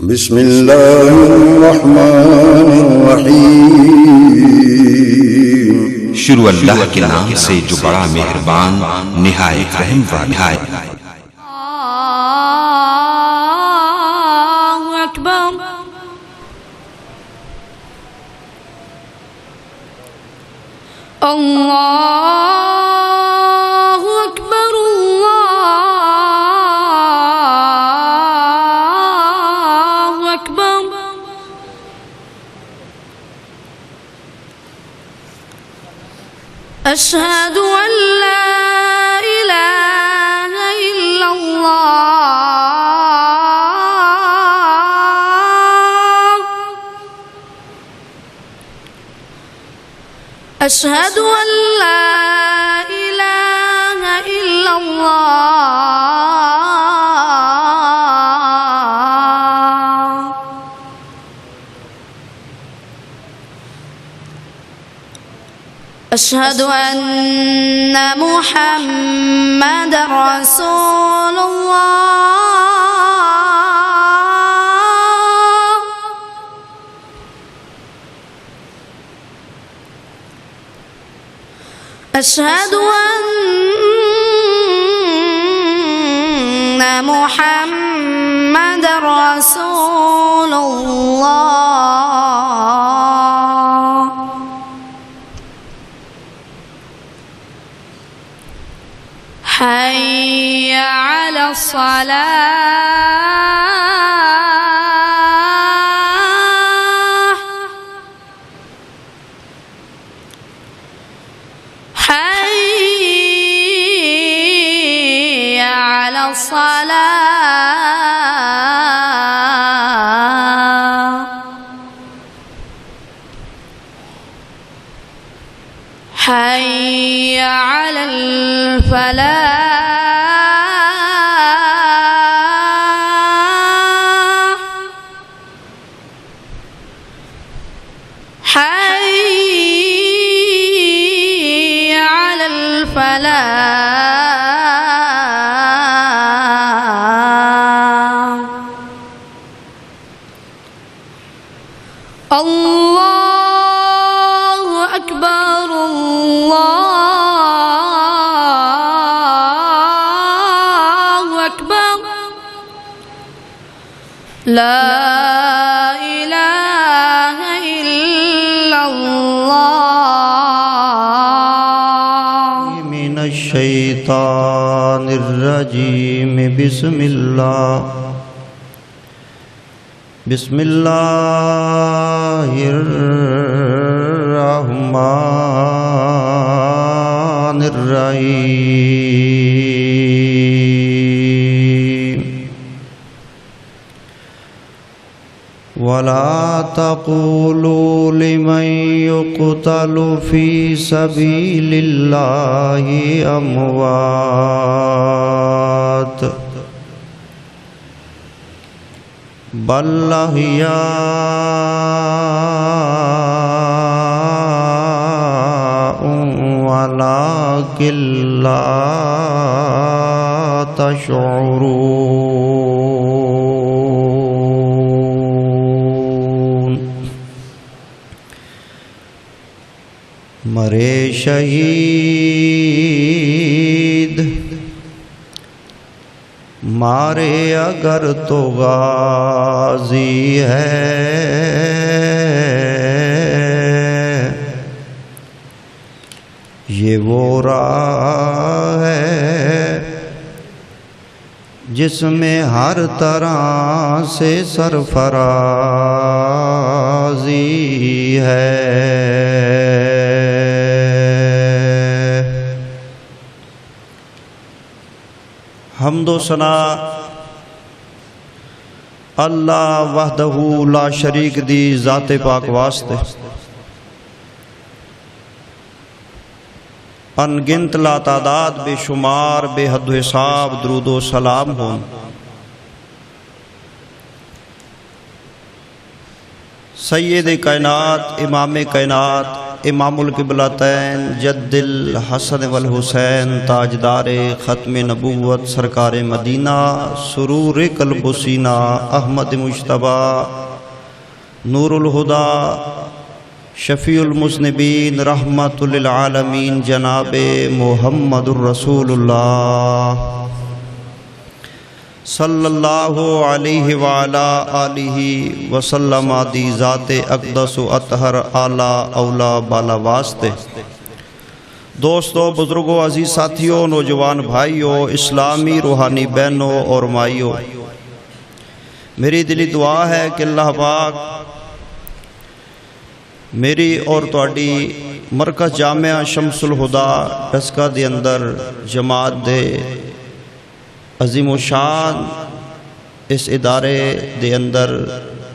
بسم اللہ الرحمن الرحیم شروع اللہ کے نام سے جو بڑا مہربان نہایت رحم والا ہے۔ اللہ اکبر اللہ اکبر اللہ اکبر اشہد ان لا الہ الا اللہ اشہد ان لا الہ الا اللہ اشہد ان محمد رسول اللہ اشہد ان محمد رسول اللہ حي على الصلاة حي على الصلاة حي على الفلاح حي على الفلاح الله أكبر الله أكبر لا إله إلا الله من الشیطان الرجیم بسم اللہ الرحمن الرحیم ولا تقولوا لمن يقتل في سبيل الله أموات بل أحياء ولكن لا تشعرون مرے شہید مارے اگر تو غازی ہے یہ وہ راہ ہے جس میں ہر طرح سے سرفرازی ہے حمد و ثنا اللہ وحدہ لا شریک دی ذات پاک واسطے ان گنت لا تعداد بے شمار بے حد و حساب درود و سلام ہوں سید کائنات امام کائنات امام القبلتین جد الحسن والحسین تاجدار ختم نبوت سرکار مدینہ سرور قلب و سینہ احمد مجتبی نور الہدا شفیع المذنبین رحمت للعالمین جناب محمد الرسول اللہ صلی اللہ علیہ وعلا آلہ وسلم دی ذات اقدس و اطہر اعلیٰ اولا بالا واسطے۔ دوستو، بزرگوں، عزیز ساتھیوں، نوجوان بھائیوں، اسلامی روحانی بہنوں اور مائیوں، میری دلی دعا ہے کہ اللہ پاک میری اور تواڈی مرکز جامعہ شمس الہدا ڈسکا دے اندر جماعت دے عظیم و شان اس ادارے دے اندر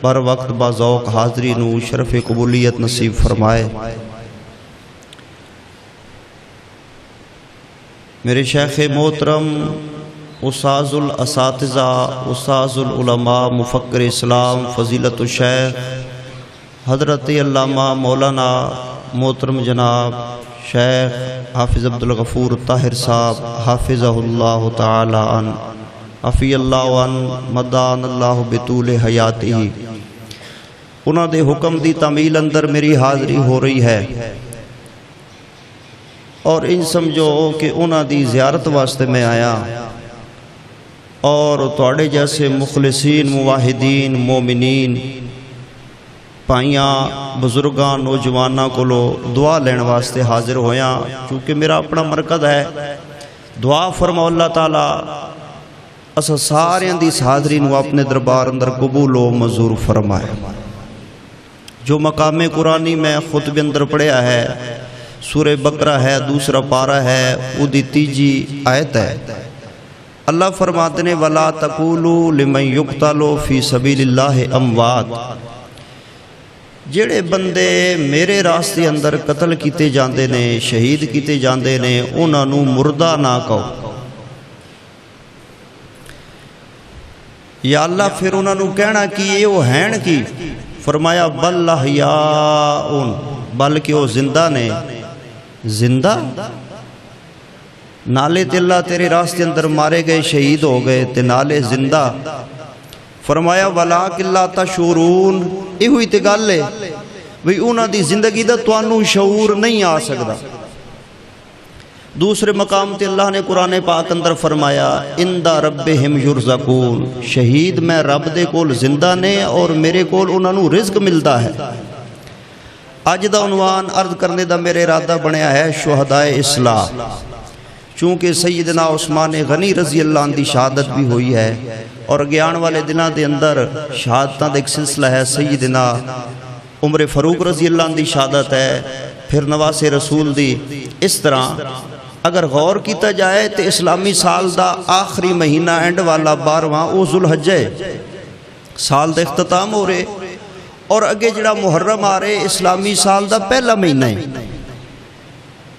بر وقت با ذوق حاضری نو شرف قبولیت نصیب فرمائے۔ میرے شیخ محترم استاذ الاساتذہ استاذ العلماء مفکر اسلام فضیلت الشیخ حضرت علامہ مولانا محترم جناب شیخ حافظ عبدالغفور طاہر صاحب حافظہ اللہ تعالی عنہ عفی اللہ عنہ مدان اللہ بطول حیاتی، انہاں دے حکم دی تعمیل اندر میری حاضری ہو رہی ہے، اور ان سمجھو کہ انہاں دی زیارت واسطے میں آیا، اور تواڈے جیسے مخلصین موحدین مومنین پائیاں بزرگاں نوجواناں کو دعا لین واسطے حاضر ہویا، کیونکہ میرا اپنا مرکز ہے۔ دعا فرماؤ اللہ تعالیٰ اسا سارے دی حاضری نو اپنے دربار اندر قبول و منظور فرمائے۔ جو مقام قرآنی میں خطبے اندر پڑھیا ہے سورہ بقرہ ہے، دوسرا پارہ ہے، او دی تیجی آیت ہے۔ اللہ فرماتے نے وَلَا تَقُولُوا لِمَنْ يُقْتَلُ فِي سَبِيلِ اللَّهِ أَمْوَاتٌ، جڑے بندے میرے راستے اندر قتل کیتے جاندے نے شہید کیتے جاندے نے انہاں نو مردہ نہ کہو۔ یا اللہ پھر انہاں نو کہنا کی وہ ہیں کی؟ فرمایا بل احیاء، بلکہ وہ زندہ نے۔ زندہ نالے تے اللہ تیرے راستے اندر مارے گئے شہید ہو گئے تے نالے زندہ۔ فرمایا وَلَٰكِن لَا تَشْعُرُونَ، یہ ہوئی تے گل ہے بھئی انہاں دی زندگی دا تانوں شعور نہیں آ سکدا۔ دوسرے مقام تے اللہ نے قرآن پاک اندر فرمایا عند ربہم یرزقون، شہید میں رب دے کول زندہ نے اور میرے کول انہاں نوں رزق ملدا ہے۔ اج دا عنوان عرض کرنے دا میرے ارادہ بنیا ہے شہدائے اسلام، چونکہ سیدنا عثمان غنی رضی اللہ عنہ دی شہادت بھی ہوئی ہے، اور اگے آن والے دنوں دے اندر شہادتاں دا ایک سلسلہ ہے، سیدنا عمر فاروق رضی اللہ عنہ دی شہادت ہے، پھر نواس رسول دی۔ اس طرح اگر غور کیتا جائے تو اسلامی سال دا آخری مہینہ اینڈ والا 12واں او ذوالحجہ سال دا اختتام ہو رہے، اور اگے جڑا محرم آ رہے اسلامی سال دا پہلا مہینہ ہے،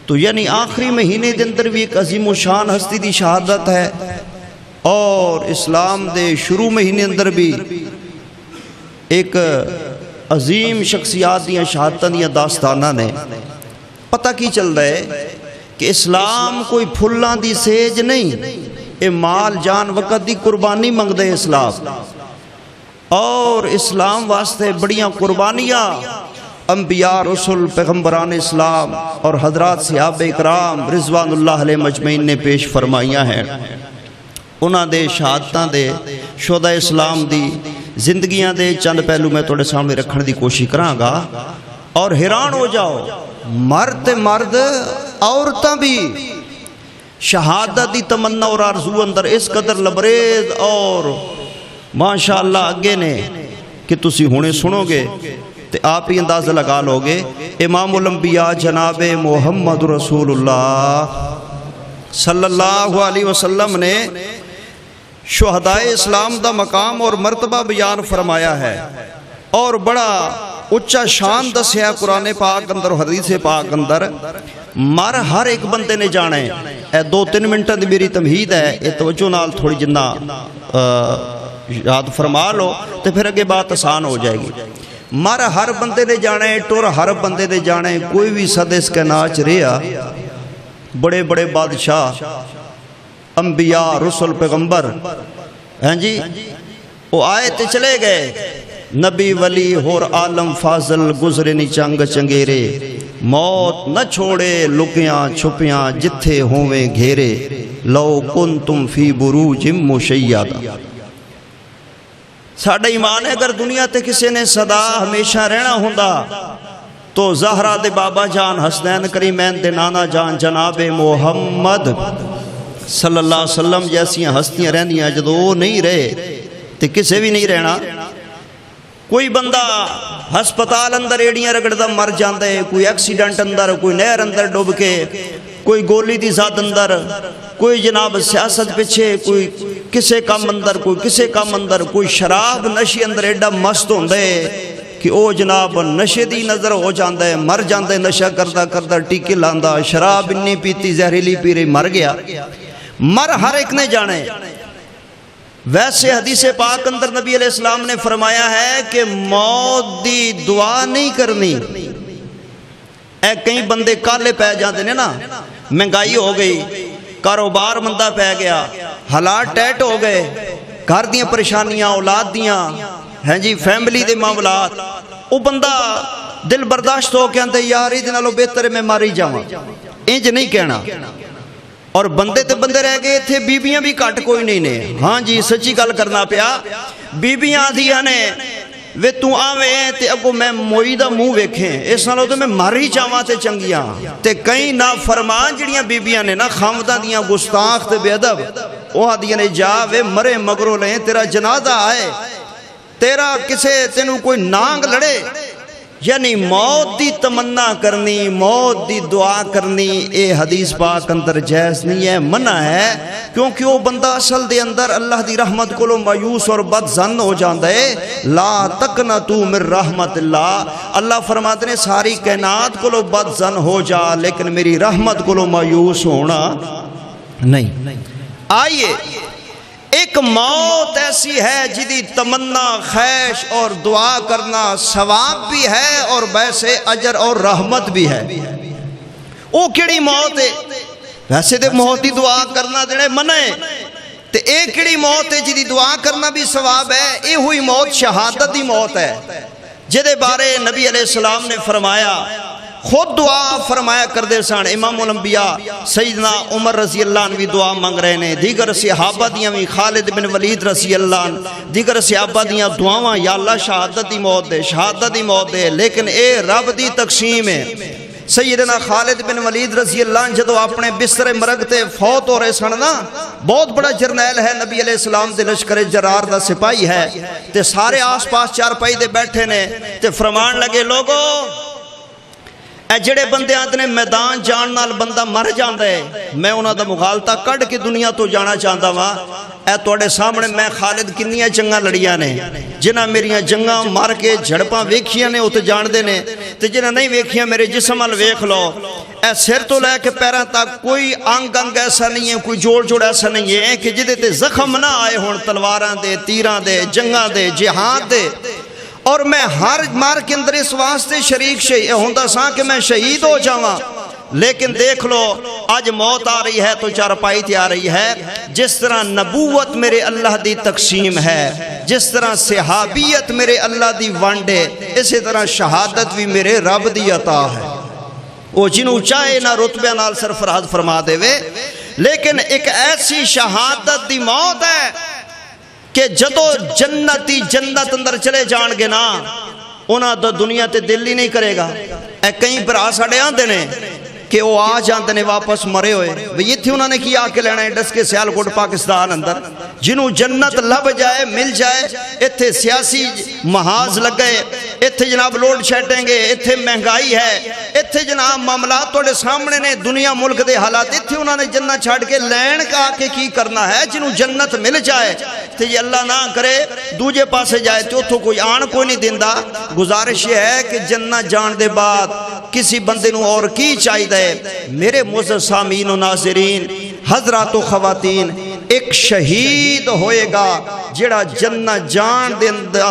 تو یعنی آخری مہینے دے اندر بھی ایک عظیم و شان ہستی دی شہادت ہے، اور اسلام دے شروع مہینے اندر بھی ایک عظیم شخصیات دیاں شہادتاں دیاں داستاناں نے۔ پتہ کی چل رہا ہے کہ اسلام کوئی پھلاں دی سیج نہیں، اے مال جان وقت دی قربانی منگ دے اسلام، اور اسلام واسطے بڑیاں قربانیاں انبیاء رسول پیغمبران اسلام اور حضرات صحابہ اکرام رضوان اللہ علیہ مجمعین نے پیش فرمائیاں ہیں۔ انہاں دے شہادتاں دے شہداء اسلام دی زندگیاں دے چند پہلو میں توڑے سامنے رکھنے دی کوشش کراں گا، اور حیران ہو جاؤ مرد عورتاں بھی شہادت دی تمنا اور آرزو اندر اس قدر لبریز اور ماشاءاللہ اگے نے کہ تسی ہونے سنو گے تو آپ ہی اندازہ لگا لو گے۔ امام الانبیاء جناب محمد رسول اللہ صلی اللہ علیہ وسلم نے شہدائے اسلام دا مقام اور مرتبہ بیان فرمایا ہے، اور بڑا اچھا شان دسیا قرآن پاک اندر حدیث پاک اندر۔ مر ہر ایک بندے نے جانے، اے 2-3 منٹ دی میری تمہید ہے، اے توجہ نال تھوڑی جنہ یاد فرما لو تو پھر اگے بات آسان ہو جائے گی۔ مر ہر بندے نے جانے ٹر ہر بندے نے جانے کوئی بھی صد اس کائنات چ رہا بڑے بڑے بادشاہ انبیاء رسل پیغمبر ہیں جی وہ آئے تے چلے گئے نبی ولی ہور عالم فاضل گزرے نی چنگ چنگیرے موت نہ چھوڑے لکیاں چھپیاں جتھے ہوویں گھیرے لو کنتم فی بروج مشیدہ ساڑھا ایمان ہے اگر دنیا تے کسی نے صدا ہمیشہ رہنا ہوندا تو زہرہ دے بابا جان حسنین کریمین دے نانا جان جناب محمد صلی اللہ علیہ وسلم جیسی ہستیاں رہنیاں جدو وہ نہیں رہے تے کسے بھی نہیں رہنا کوئی بندہ ہسپتال اندر ایڑیاں رگڑ مر جاندے کوئی ایکسیڈنٹ اندر کوئی نہر اندر ڈوب کے کوئی گولی دی ذات اندر کوئی جناب سیاست پچھے کوئی کسے کام اندر کوئی کسے کام اندر کوئی شراب نشی اندر ایڈا مست ہوندے کہ او جناب نشے دی نظر ہو جاندے مر جاندے نشہ کردہ کردہ ٹیکے لاندہ شراب انی پیتی زہریلی پیرے مر گیا مر ہر ایک نے جانے ویسے حدیث پاک اندر نبی علیہ السلام نے فرمایا ہے کہ موت دی دعا نہیں کرنی اے کئی بندے کالے پہ جاندے نے نا مہنگائی ہو گئی کاروبار مندہ پہ گیا حالات ٹیٹ ہو گئے گھر دیاں پریشانیاں اولاد دیاں ہیں جی فیملی دے معاملات وہ بندہ دل برداشت ہو کے اندے یار ہی دنالو بہتر میں ماری جاواں انج نہیں کہنا اور بندے تے بندے رہ گئے تھے بیبیاں بھی کٹ کوئی نہیں نے ہاں جی سچی گل کرنا پیا بیبیاں دیا نے وے تو آویں تے اگو میں موئی دا منہ ویکھیں اس نالوں تو میں مر ہی چاواں تے چنگیاں تے کئی نافرمان جڑیاں بیبیاں نے نا خامداں دیاں گستاخ تے بے ادب وہ آدیاں نے جا وے مرے مگرو لیں تیرا جنازہ آئے تیرا کسے تینوں کوئی نانگ لڑے یعنی موت دی تمنا کرنی موت دی دعا کرنی اے حدیث پاک اندر جائز نہیں ہے منع ہے کیونکہ وہ بندہ اصل دے اندر اللہ دی رحمت کو لو مایوس اور بد زن ہو جاندہ ہے لا تقنطوا من رحمت اللہ اللہ فرماتے ہیں ساری کائنات کو لو بد زن ہو جا لیکن میری رحمت کو لو مایوس ہونا نہیں آئیے ایک موت ایسی ہے جدی تمنا خیش اور دعا کرنا ثواب بھی ہے اور ویسے اجر اور رحمت بھی ہے وہ کیڑی موت ہے ویسے دے موت دی دعا کرنا دینے منع ہے تے ایک کیڑی موت ہے جدی دعا کرنا بھی ثواب ہے اے ہوئی موت شہادت دی موت ہے جدے بارے نبی علیہ السلام نے فرمایا خود دعا فرمایا کر دے سان امام الانبیاء سیدنا عمر رضی اللہ عنہ بھی دعا مانگ رہے ہیں دیگر صحابہ دیاں بھی خالد بن ولید رضی اللہ عنہ دیگر صحابہ دیاں دعاواں یا اللہ شہادت دی موت دے شہادت دی موت دے لیکن اے رب دی تقسیم ہے سیدنا خالد بن ولید رضی اللہ عنہ جدو اپنے بستر مرگ تے فوت ہو رہے سن نا بہت بڑا جرنیل ہے نبی علیہ السلام دے لشکر جرار دا سپاہی ہے تے سارے آس پاس چار پائی دے بیٹھے نے تے فرمان لگے لوگو اے جڑے بندے آتے نے میدان جان نال بندہ مر جاندہ ہے میں انہاں دا مغالطہ کڑ کے دنیا تو جانا چاہتا ہوں اے توڑے سامنے میں خالد کنیاں جنگاں لڑیاں نے جنہاں میریاں جنگاں مار کے جھڑپاں ویکھیاں نے اُتے جان دے نے تے جنہاں نہیں ویکھیاں میرے جسم ال ویکھ لو اے سر تو لے کے پیراں تک کوئی انگ ایسا نہیں ہے کوئی جوڑ ایسا نہیں ہے کہ جدے تے زخم نہ آئے ہون تلواراں دے تیراں دے جنگاں دے جہاد دے اور میں ہر مار کے اندر اس واسطے شریک ہوندہ سا کہ میں شہید ہو جاواں لیکن دیکھ لو آج موت آ رہی ہے تو چارپائی تھی آ رہی ہے جس طرح نبوت میرے اللہ دی تقسیم ہے جس طرح صحابیت میرے اللہ دی وانڈے اسی طرح شہادت بھی میرے رب دی عطا ہے وہ جنہوں چاہے نہ رتبہ نال سرفراز فرما دے وے لیکن ایک ایسی شہادت دی موت ہے کہ جدو جنتی جنت اندر چلے جان گے نا انہاں تو دنیا تے دل ہی نہیں کرے گا اے کہیں پر آساڑے آندے نے کہ وہ آ جاندے نے واپس مرے ہوئے یہ تھی انہوں نے کیا آکے لینا ہے ڈس کے سیالکوٹ پاکستان اندر جنہوں جنت لب جائے مل جائے اتھے سیاسی محاذ لگ گئے اتھے جناب لوڈ شیڈیں گے اتھے مہنگائی ہے اتھے جناب معاملات توڑے سامنے نے دنیا ملک دے حالات اتھے انہوں نے جنت چھاڑ کے لین کا آکے کی کرنا ہے جنہوں جنت مل جائے تو یہ اللہ نہ کرے دوجے پاسے جائے تو اتھو کوئی آن کوئی نہیں دیندہ گزارش یہ ہے کہ جنت جان دے بعد کسی بندے نو اور کی چاہی دے میرے معزز سامعین و ناظرین حضرات و خواتین ایک شہید ہوئے گا جڑا جنت جان دے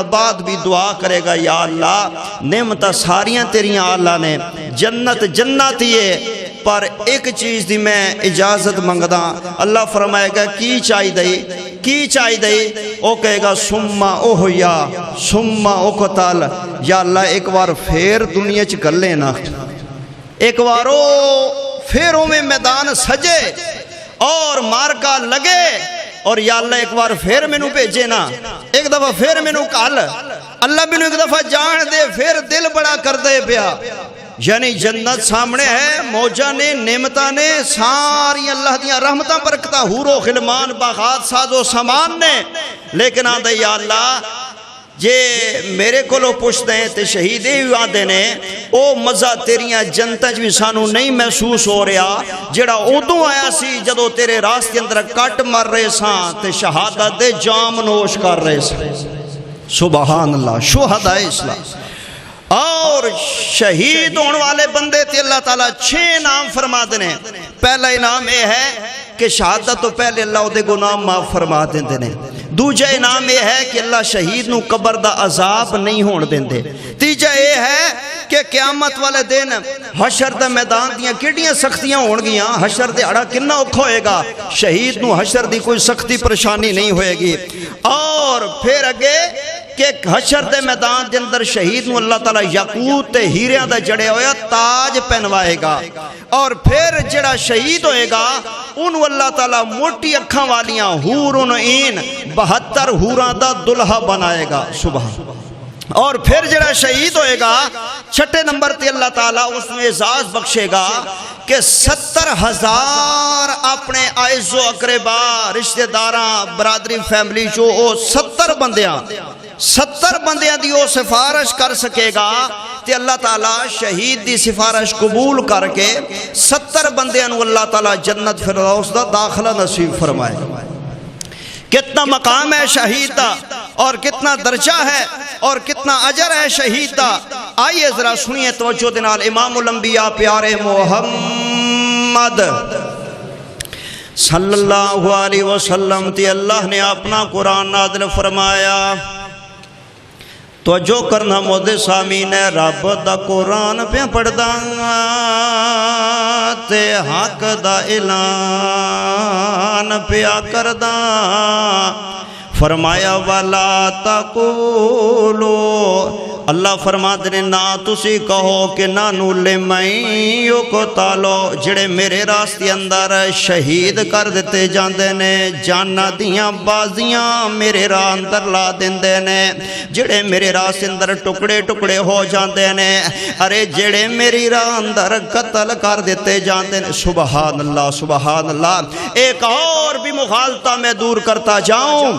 بعد بھی دعا کرے گا یا اللہ نعمتاں ساریاں تیریاں آلہ نے، جنت جنت ہی ہے، پر ایک چیز دی میں اجازت منگدا۔ اللہ فرمائے گا کی چاہی دئی، کی چاہی دئی؟ او کہے گا سما اوہیا سما اوقتل، یا اللہ ایک بار پھر دنیا چ کر لینا، ایک بارو پھر میں میدان سجے اور مارکا لگے، اور یا اللہ ایک بار پھر میں نو بھیجے نا، ایک دفعہ پھر میں نو کال، اللہ بھی نو ایک دفعہ جان دے، پھر دل بڑا کر دے پیا۔ یعنی جنت سامنے ہے، موجہ نے، نعمتہ نے، ساری اللہ دیا رحمتہ برکتہ، حور و خلمان، باغات، ساز و سامان نے، لیکن آدھے یا اللہ جے میرے کو لو پوچھتے ہیں تے شہیدے بھی آدھے نے او مزہ تیریاں جنتاں بھی سانو نہیں محسوس ہو رہا جڑا ادوں آیا سی جدو تیرے راستے اندر کٹ مر رہے ساں تے شہادت دے جام نوش کر رہے ساں۔ سبحان اللہ، شہداء اسلام۔ اور شہید ہونے والے بندے تے اللہ تعالیٰ 6 انعام فرما دینے۔ پہلا انعام یہ ہے کہ شہادت تو پہلے اللہ دے گناہ معاف فرما دینے۔ دوجہ انعام یہ ہے کہ اللہ شہید نو قبر دا عذاب نہیں ہون دیندے۔ تیجہ یہ ہے کہ قیامت والے دن حشر دا میدان دیاں کیڑیاں سختیاں ہون گیاں، حشر دے اڑا کنا اوکھا ہوئے گا، شہید نو حشر دی کوئی سختی پریشانی نہیں ہوئے گی۔ اور پھر اگے کہ حشر دے میدان دے اندر شہید نو اللہ تعالیٰ یاقوت تے ہیریاں دا جڑے ہویا تاج پہنوائے گا، اور پھر جڑا شہید ہوئے گا انہوں اللہ تعالیٰ موٹی اکھاں والیاں حورن عین 72 حوراں دا دلہا بنائے گا۔ سبحان۔ اور پھر جڑا شہید ہوئے گا 6 نمبر تے اللہ تعالیٰ اس میں اعزاز بخشے گا کہ 70,000 اپنے عائز و اقربا رشتہ داراں برادری فیملی جو 70 بندیاں دی وہ سفارش کر سکے گا تے اللہ تعالیٰ شہید دی سفارش قبول کر کے 70 بندیاں نو اللہ تعالیٰ جنت فردوس دا داخلہ نصیب فرمائے۔ کتنا مقام ہے شہید دا اور کتنا درجہ ہے اور کتنا اجر ہے شہید دا۔ آئیے ذرا سنیے توجہ دنال امام الانبیاء پیارے محمد صلی اللہ علیہ وسلم تی اللہ نے اپنا قرآن نازل فرمایا۔ توجہ کرنا مودے سامین ہے، رب دا قرآن پہ پڑھ داں تے حق دا اعلان پیا کر داں۔ فرمایا والا تقولو، اللہ فرماتے نے نہ تسی کہو کہ نانو لمئی یقتلو، جڑے میرے راستے اندر شہید کر دیتے جاندے نے، جانا دیاں بازیاں میرے راہ اندر لا دیندے نے، جڑے میرے راستے اندر ٹکڑے ٹکڑے ہو جاندے نے، ارے جڑے میری راہ اندر قتل کر دیتے جاندے نے۔ سبحان اللہ، سبحان اللہ۔ ایک اور بھی مغالطہ میں دور کرتا جاؤں،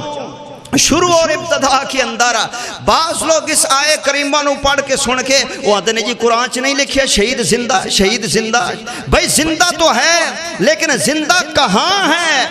شروع اور ابتدا کے اندر بعض لوگ اس آئے کریمہ نو پڑھ کے سن کے وہ آدھے نے جی قرآن چ نہیں لکھیا شہید زندہ، شہید زندہ۔ بھائی زندہ تو ہے لیکن زندہ کہاں ہے؟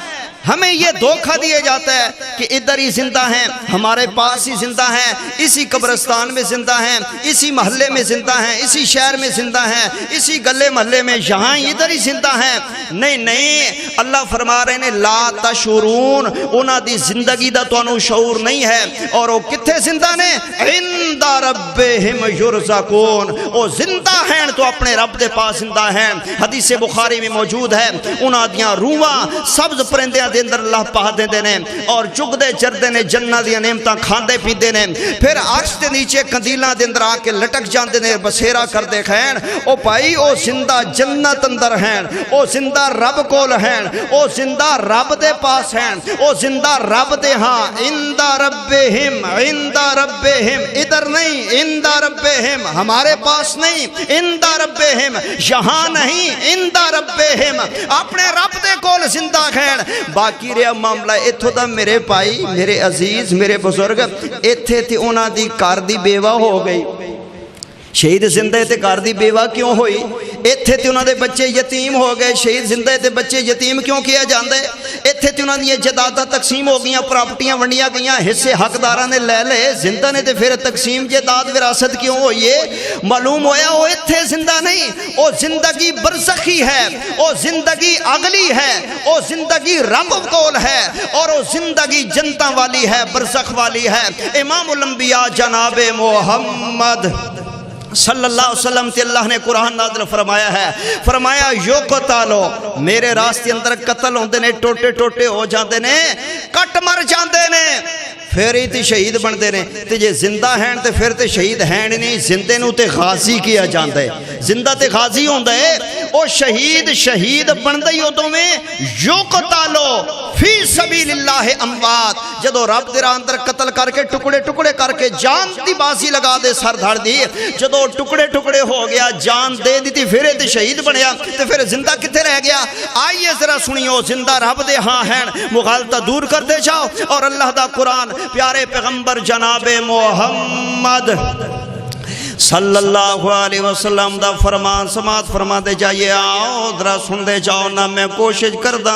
ہمیں یہ دھوکہ دیا جاتا ہے کہ ادھر ہی زندہ ہیں، ہمارے پاس ہی زندہ ہیں، اسی قبرستان میں زندہ ہیں، اسی محلے میں زندہ ہیں، اسی شہر میں زندہ ہیں، اسی گلے محلے میں یہاں ادھر ہی زندہ ہیں۔ نہیں نہیں، اللہ فرما رہے ہیں لا تشعرون، انہاں دی زندگی دا تو انہوں شعور نہیں ہے، اور وہ کتھے زندہ نے؟ عند ربہم یرزقون، وہ زندہ ہیں تو اپنے رب دے پاس زندہ ہیں۔ حدیث بخاری میں موجود ہے انہاں دیاں روحاں سبز پرندیاں دے اندر اللہ پاہ دے دینے اور چگدے چردے نے، جنہ دیا نعمتاں کھاندے پی دینے، پھر عرش دے نیچے قندیلاں دے اندر آکے لٹک جاندے نے، بسیرا کر دے خین او بھائی او زندہ جنت اندر ہیں، او زندہ رب کول ہیں، او زندہ رب دے پاس ہیں، او زندہ رب دے ہاں۔ عند ربہم، عند ربہم، ادھر نہیں، عند ربہم، ہمارے پاس نہیں، عند ربہم، یہاں نہیں، عند ربہم، اپنے رب دے کول زندہ ہیں۔ باقی رہا معاملہ اتھو دا میرے بھائی، میرے عزیز، میرے بزرگ، اتھے تھی انہاں دی کار دی بیوہ ہو گئی، شہید زندہ تے گھر دی بیوہ کیوں ہوئی؟ ایتھے تے انہاں دے بچے یتیم ہو گئے، شہید زندہ تے بچے یتیم کیوں کیا جاندے؟ ایتھے تے انہاں دی جائیداداں تقسیم ہو گئیاں، پراپرٹیاں ونڈیاں گئیاں، حصے حقداراں نے لے لے، زندہ نے تے پھر تقسیم جائیداد وراثت کیوں ہوئی ہے؟ معلوم ہویا وہ ایتھے زندہ نہیں، وہ زندگی برزخی ہے، وہ زندگی اگلی ہے، وہ زندگی رب کول ہے، اور وہ زندگی جنتاں والی ہے، برزخ والی ہے۔ امام الانبیاء جناب محمد صلی اللہ علیہ وسلم تے اللہ نے قرآن نازل فرمایا ہے، فرمایا یقتلو، میرے راستے اندر قتل ہوندے نے، ٹوٹے ٹوٹے ہو جاندے نے، کٹ مر جاندے نے، پھر ہی تے شہید بندے نے۔ تے جے زندہ ہیں تے پھر تے شہید ہیں نہیں، زندے نو تے غازی کیا جاندے، زندہ تے غازی ہوندے، او شہید بندے ہی ادوں میں یقتلو فی سبیل اللہ اموات، جدو رب دے راہ اندر قتل کر کے ٹکڑے ٹکڑے کر کے جان دی بازی لگا دے، سر دھڑ دی، جدو ٹکڑے ٹکڑے ہو گیا، جان دے دیتی، پھر تے شہید بنیا، تے پھر زندہ کتے رہ گیا؟ آئیے ذرا سنیو، زندہ رب دے ہاں ہیں، مغالطہ دور کرتے جاؤ، اور اللہ دا قرآن پیارے پیغمبر جناب محمد صلی اللہ علیہ وسلم دا فرمان سماعت فرما دے جائیے، آؤ ذرا سن دے جاؤ نا، میں کوشش کردہ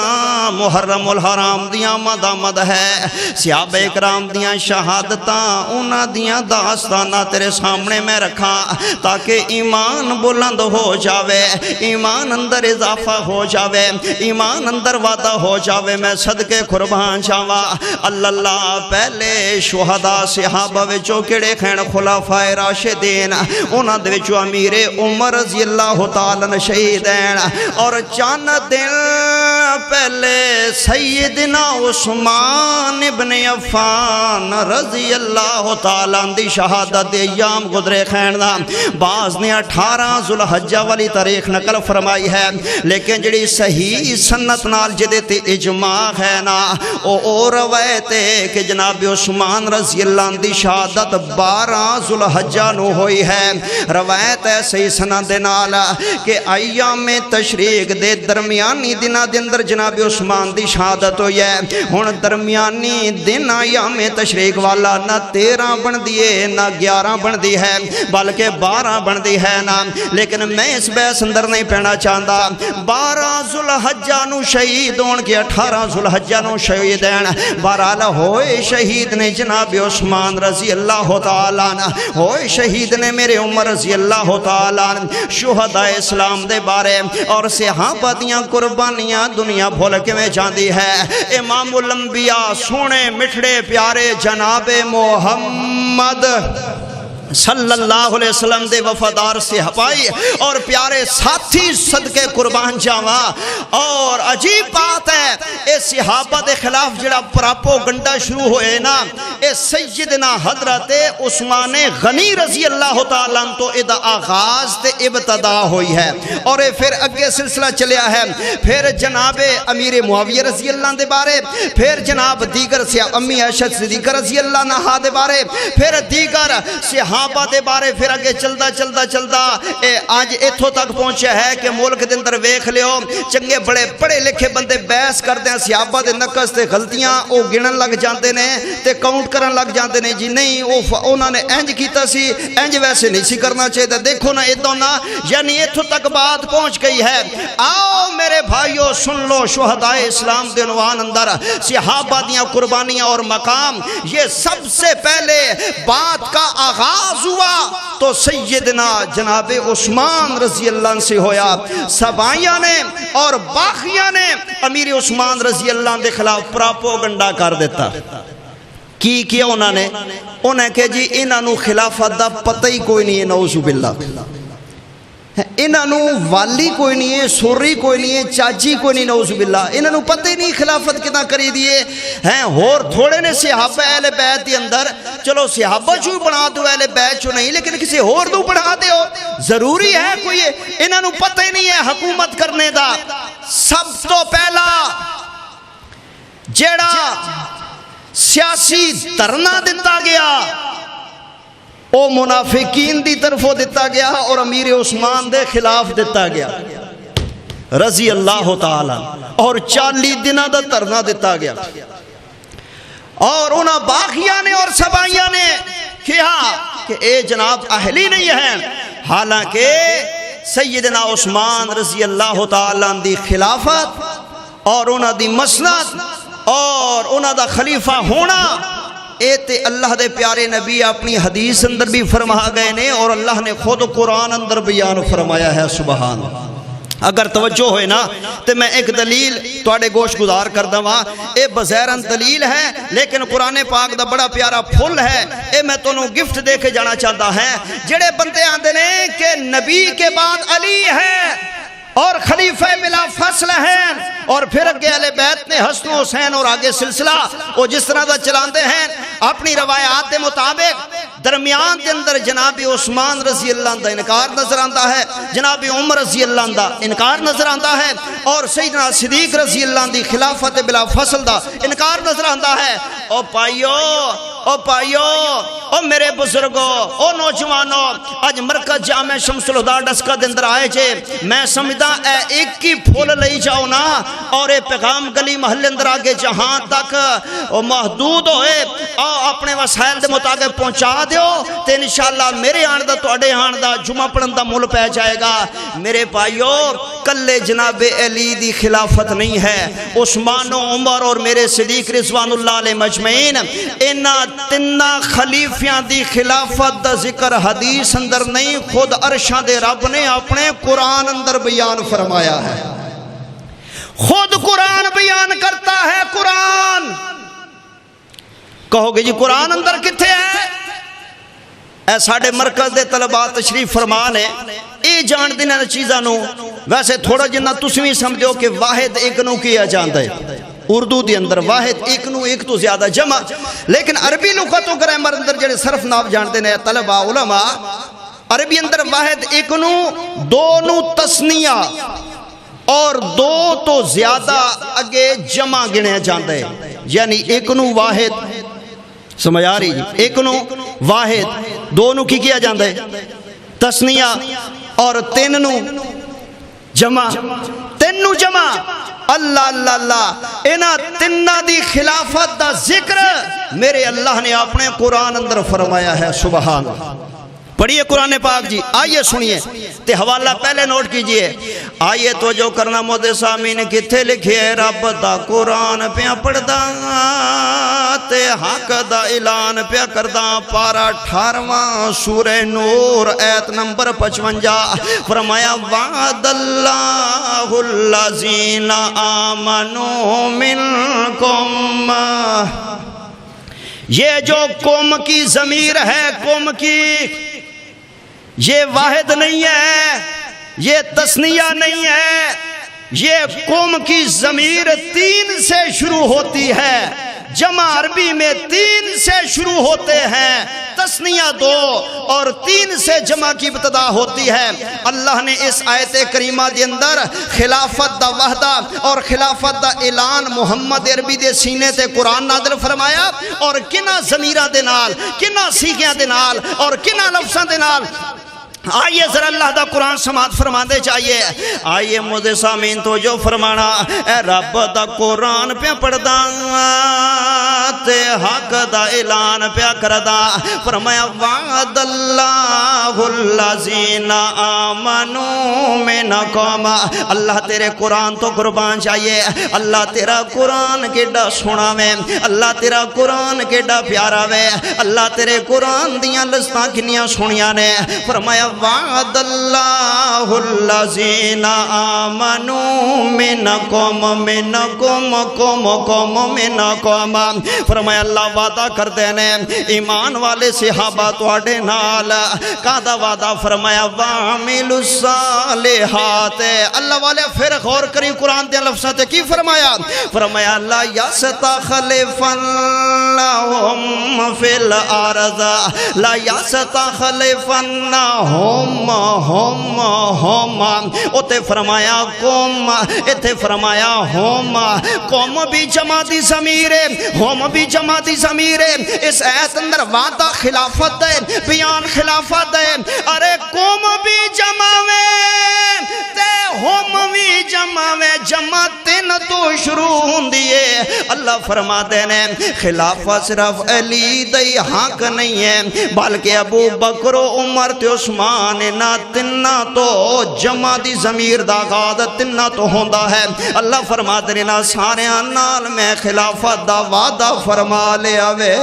محرم الحرام دیاں مدامد ہے، صحابہ اکرام دیاں شہادتاں، انہاں دیاں داستانہ تیرے سامنے میں رکھا، تاکہ ایمان بلند ہو جاوے، ایمان اندر اضافہ ہو جاوے، ایمان اندر وعدہ ہو جاوے۔ میں صدقے قربان جاوا، اللہ پہلے شہداء صحابہ وچوں کیڑے کھین خلفائے راشدین، انہاں دے وچوں امیر عمر رضی اللہ تعالیٰ شہید ہیں، اور چند دن پہلے سیدنا عثمان ابن عفان رضی اللہ تعالیٰ دی شہادت دے ایام گزرے خین دا، بعض نے 18 ذوالحجہ والی تاریخ نقل فرمائی ہے، لیکن جڑی صحیح سنت نال جدے تے اجماع ہے نا، او روایت ہے کہ جناب عثمان رضی اللہ دی شہادت 12 ذوالحجہ نو ہوئی ہے۔ روایت ہے صحیح سند دے نال کہ ایام تشریق دے درمیانی دنہ دے اندر جناب عثمان دی شہادت ہوئی ہے۔ ہن درمیانی دن ایام تشریق والا نہ 13 بن دیئے نہ 11 بن دی ہے، بلکہ 12 بن دی ہے نا، لیکن میں اس بحث اندر نہیں پہنا چاہتا۔ 12 ذوالحجہ نو شہید ہون کے 18 ذوالحجہ نو شہید ہیں، بہرحال ہوئے شہید نے جناب عثمان رضی اللہ تعالیٰ ہوئے شہید نے میرے عمر رضی اللہ تعالیٰ شہداء اسلام دے بارے اور صحابہ دیاں قربانیاں دنیا بھول کے میں جاندی ہے۔ امام الانبیاء سونے مٹھڑے پیارے جناب محمد صلی اللہ علیہ وسلم دے وفادار صحابائی اور پیارے ساتھی صدقے قربان جاوا، اور عجیب بات ہے اے صحابہ دے خلاف جڑا پراپو گنڈا شروع ہوئے نا، اے سیدنا حضرت عثمان غنی رضی اللہ تعالیٰ تو ادا آغاز تے ابتدا ہوئی ہے، اور پھر اگے سلسلہ چلیا ہے، پھر جناب امیر معاویہ رضی اللہ دے بارے، پھر جناب دیگر امی عائشہ صدیقہ رضی اللہ عنہا دے بارے، پھر دیگر صحابہ دے بارے، پھر اگے چلدا آج ایتھوں تک پہنچا ہے کہ ملک دے اندر ویکھ لیو چنگے بڑے پڑھے لکھے بندے بحث کرتے ہیں صحابہ دے نقص تے غلطیاں، او گنن لگ جاندے نے تے کاؤنٹ کرن لگ جاندے نے، جی نہیں انہاں نے انج کیتا سی، انج ویسے نہیں سی کرنا چاہیے، دیکھو نا ادھوں نا، یعنی ایتھوں تک بات پہنچ گئی ہے۔ آؤ میرے بھائیو سن لو، شہداء اسلام دے عنوان اندر صحابہ دیاں قربانیاں اور مقام، یہ سب سے پہلے بات کا آغاز ہوا تو سیدنا جناب عثمان رضی اللہ عنہ سے ہویا۔ سبائیاں نے اور باقیاں نے امیر عثمان رضی اللہ عنہ دے خلاف پراپوگنڈا کر دیتا۔ کی کیا انہوں نے کہ جی انہوں خلافت دا پتہ ہی کوئی نہیں ہے، نعوذ باللہ، انہوں والی کوئی نہیں ہے، سوری کوئی نہیں ہے، چاچی کوئی نہیں، نعوذ باللہ، انہوں پتہ ہی نہیں خلافت کتنا کری دیئے ہیں۔ اور تھوڑے نے صحابہ اہل بیت دی اندر، چلو صحابہ چو بنا دو اہل بیت چو نہیں، لیکن کسی اور دو بنا دے ہو، ضروری ہے کوئی، انہوں پتہ ہی نہیں ہے حکومت کرنے دا۔ سب تو پہلا جیڑا سیاسی دھرنا دیتا گیا او منافقین دی طرفوں دیتا گیا اور امیر عثمان دے خلاف دیتا گیا رضی اللہ تعالی، اور 40 دنہ دا دھرنا دیتا گیا، اور انہاں باغیاں نے اور سبائیاں نے کہا کہ اے جناب اہلی نہیں ہیں، حالانکہ سیدنا عثمان رضی اللہ تعالیٰ دی خلافت اور انہاں دی مسند اور انہاں دا خلیفہ ہونا اے تے اللہ دے پیارے نبی اپنی حدیث اندر بھی فرما گئے نے اور اللہ نے خود قرآن اندر بیان فرمایا ہے. سبحان اللہ. اگر توجہ ہوئے نا تو میں ایک دلیل تواڈے گوش گزار کر دواں. اے بظاہراً دلیل ہے لیکن قرآن پاک دا بڑا پیارا پھل ہے. اے میں تانوں گفٹ دے کے جانا چاہتا ہے. جڑے بندے آندے نے کہ نبی کے بعد علی ہے اور خلیفہ بلا فصل ہیں اور پھر اگے اہل بیت نے حسن و حسین اور آگے سلسلہ وہ جس طرح دا چلاندے ہیں اپنی روایات کے مطابق درمیان کے اندر جناب عثمان رضی اللہ عنہ انکار نظر آتا ہے, جناب عمر رضی اللہ عنہ انکار نظر آتا ہے اور سیدنا صدیق رضی اللہ عنہ خلافت بلا فصل دا انکار نظر آتا ہے. او پائیو او میرے بزرگو او نوجوانو اج مرکز جامع شمس الہدا ڈسکا دے اندر آئے جے میں سمجھدا اے ایک ہی پھول لئی جاؤ نا اور اے پیغام گلی محلے اندر آگے جہاں تک محدود ہوئے اپنے وسائل دے مطابق پہنچا دیو تے انشاءاللہ میرے آن دا تواڈے آن دا جمعہ پڑھن دا مل پہ جائے گا. میرے بھائیو کلے جناب علی دی خلافت نہیں ہے, عثمان و عمر اور میرے صدیق رضوان اللہ علیہ مجمعین انہاں تنہ خلیفیاں دی خلافت دا ذکر حدیث اندر نہیں, خود عرشاں دے رب نے اپنے قرآن اندر بیان فرمایا ہے. خود قرآن بیان کرتا ہے. قرآن کہو گے جی قرآن اندر کتھے ہے؟ اے ساڑھے مرکز دے طلباء تشریف فرمان ہے اے جان دینا چیزاں نو ویسے تھوڑا جنہ تسویں سمجھو کہ واحد ایک نو کیا جانتا ہے. اردو دی اندر واحد ایک نو ایک تو زیادہ جمع, لیکن عربی لغت و گرامر اندر جڑے صرف ناف جانتے ہیں طلباء علماء عربی اندر واحد ایک نو دو نو تسنیہ اور دو تو زیادہ اگے جمع گنے جانتے ہیں. یعنی ایک نو واحد سمجھ آ رہی جی, ایک نو واحد دو نو کی کیا جانتے ہیں تسنیہ اور تین نو جمع, تین نو جمع. اللہ اللہ اللہ انہاں تنہ دی خلافت دا ذکر میرے اللہ نے اپنے قرآن اندر فرمایا ہے. سبحان اللہ. پڑھیے قرآن پاک جی, آئیے سنیے تے حوالہ پہلے نوٹ کیجئے. آئیے تو جو کرنا مودے سامین کتھے لکھے رب دا قرآن پیا پڑھدا تے حق دا اعلان پیا کردا. پارا 18واں سورہ نور ایت نمبر 55 فرمایا وعد اللہ الذین آمنوا منکم. یہ جو قوم کی ضمیر ہے, قوم کی یہ واحد نہیں ہے, یہ تسنیہ نہیں ہے, یہ قوم کی ضمیر تین سے شروع ہوتی ہے. جمع عربی میں تین سے شروع ہوتے ہیں, تسنیہ دو اور تین سے جمع کی ابتدا ہوتی ہے. اللہ نے اس آیت کریمہ دے اندر خلافت دا وحدہ اور خلافت دا اعلان محمد عربی دے سینے تے قرآن نازل فرمایا اور کنہ ضمیرہ دے نال, کنہ سیغیاں دے نال اور کنہ لفظاں دے نال. آئیے ذرا اللہ دا قرآن سماعت فرما دے چاہیے. آئیے مجھے سامین تو جو فرمانا اے رب دا قرآن پہ پڑھدا تے حق دا اعلان پہ کردا. فرمایا وعد اللہ الذین آمنوا منکم. اللہ تیرے قرآن تو قربان چاہیے. اللہ تیرا قرآن کیڈا سونا وے, اللہ تیرا قرآن کیڈا پیارا وے, اللہ تیرے قرآن دیاں لذتاں کنیاں سونیاں نے. فرمایا وعد اللہ الذین آمنوا منکم منکم کم کم منکم. فرمایا اللہ وعدہ کر دینے ایمان والے صحابہ تواڈے نال. کہدا وعدہ فرمایا وعملوا الصالحات. اللہ والے پھر غور کریں قرآن دے لفظاں تے کی فرمایا. فرمایا لا یستخلفن لهم فی الارض لا یستخلفنهم ہم اتے فرمایا قوم, اتے فرمایا ہم. قوم بھی جمع دی ضمیر ہے, ہم بھی جمع دی ضمیر ہے. اس آیت اندر وعدہ خلافت ہے, بیان خلافت ہے. ارے قوم بھی جمع میں تے ہم بھی جمع جمع میں جمع تین تو شروع ہوندی ہے اللہ فرما دینے خلافہ صرف علی دی حق نہیں ہے بلکہ ابو بکر و عمر تے عثمان نہ تنہ تو جمع دی ضمیر دا غاد تنہ تو ہوندہ ہے اللہ فرما دینے نہ سارے نال میں خلافت دا وعدہ فرما لے آوے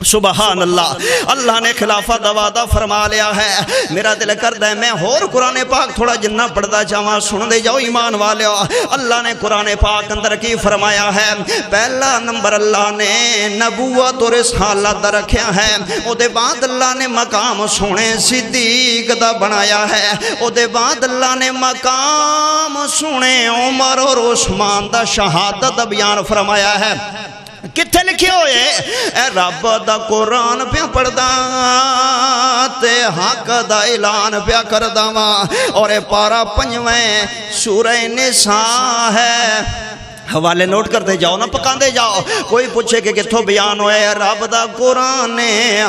سبحان اللہ اللہ نے خلافت دا وعدہ فرما لیا ہے میرا دل کردہ ہے میں اور قرآن پاک تھوڑا جنہ پڑھدا جاواں سن دے جاؤ ایمان والیو اللہ نے قرآن پاک اندر کی فرمایا ہے پہلا نمبر اللہ نے نبوت اور رسالت دا رکھیا ہے او دے بعد اللہ نے مقام سونے صدیق دا بنایا ہے او دے بعد اللہ نے مقام سونے عمر اور عثمان دا شہادت دا بیان فرمایا ہے کتھے لکھے ہوئے اے رب دا قرآن پہ پڑھدا تے حق دا اعلان پہ کردا وا اور اے پارا 5ویں سورہ نساء ہے حوالے نوٹ کرتے جاؤ نہ پکاندے جاؤ کوئی پوچھے کہ کتھوں بیان ہوئے رب دا قرآن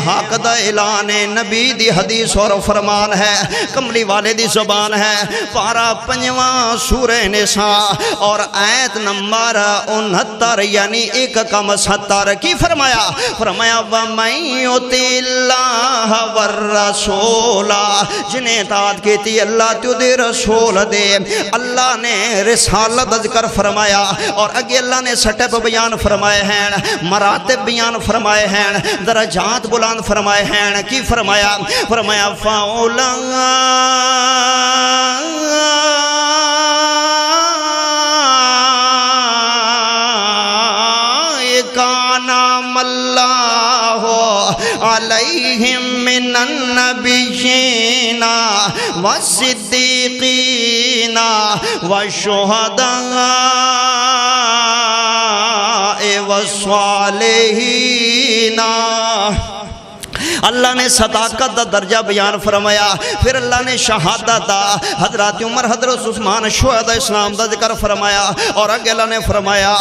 حق دا اعلان نبی دی حدیث اور فرمان ہے کملی والے دی زبان ہے پارا 5واں سورہ نساء اور آیت نمبر 69 یعنی 1:70 کی فرمایا وَمَن يُطِعِ اللَّهَ وَالرَّسُولَ جنہیں اطاعت کی تھی اللہ تو دے رسول دے اللہ نے رسالت ذکر فرمایا اور اگے اللہ نے سٹپ بیان فرمائے ہیں مراتب بیان فرمائے ہیں درجات بلند فرمائے ہیں کی فرمایا کانام اللہ علیہم من النبیین والصدیقین والشہداء والصالحین اللہ نے صداقت دا درجہ بیان فرمایا پھر اللہ نے شہادت دا حضرات عمر حضرت عثمان شہداء اسلام دا ذکر فرمایا اور اگے اللہ نے فرمایا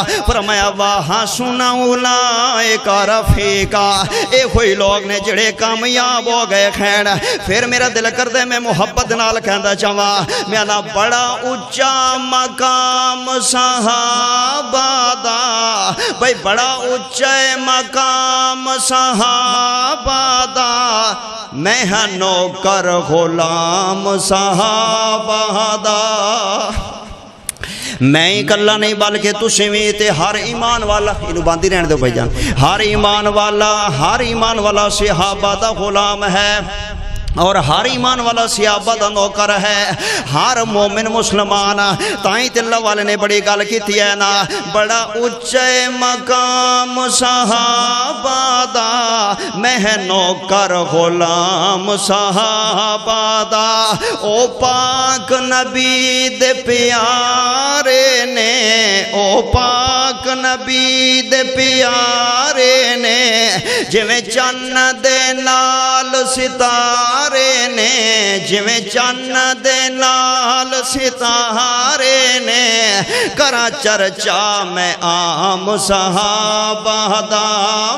وَحَسُنَ أُولَئِكَ رَفِيقًا اے ہوئی لوگ نے جڑے کامیاب ہو گئے خیر پھر میرا دل کردے میں محبت نال کہندا چاہواں میں نا بڑا اونچا مقام صحابہ دا بھائی بڑا اونچا مقام صحابہ میں ہاں نوکر غلام صحابہ دا میں کلا نہیں بلکہ تسی وی تے ہر ایمان والا اینو باندھی رہن دو بھائی جان ہر ایمان والا صحابہ دا غلام ہے اور ہر ایمان والا صحابہ دا نوکر ہے ہر مومن مسلمان تائیں تے اللہ والے نے بڑی گل کیتی ہے نا بڑا اونچا مقام صحابہ دا میں نوکر غلام صحابہ دا او پاک نبی دے پیارے نے او پاک نبی دے پیارے نے جویں چن دے نال ستارے نے جویں چن دے نال ستارے نے کرا چرچا میں عام صحابہ دا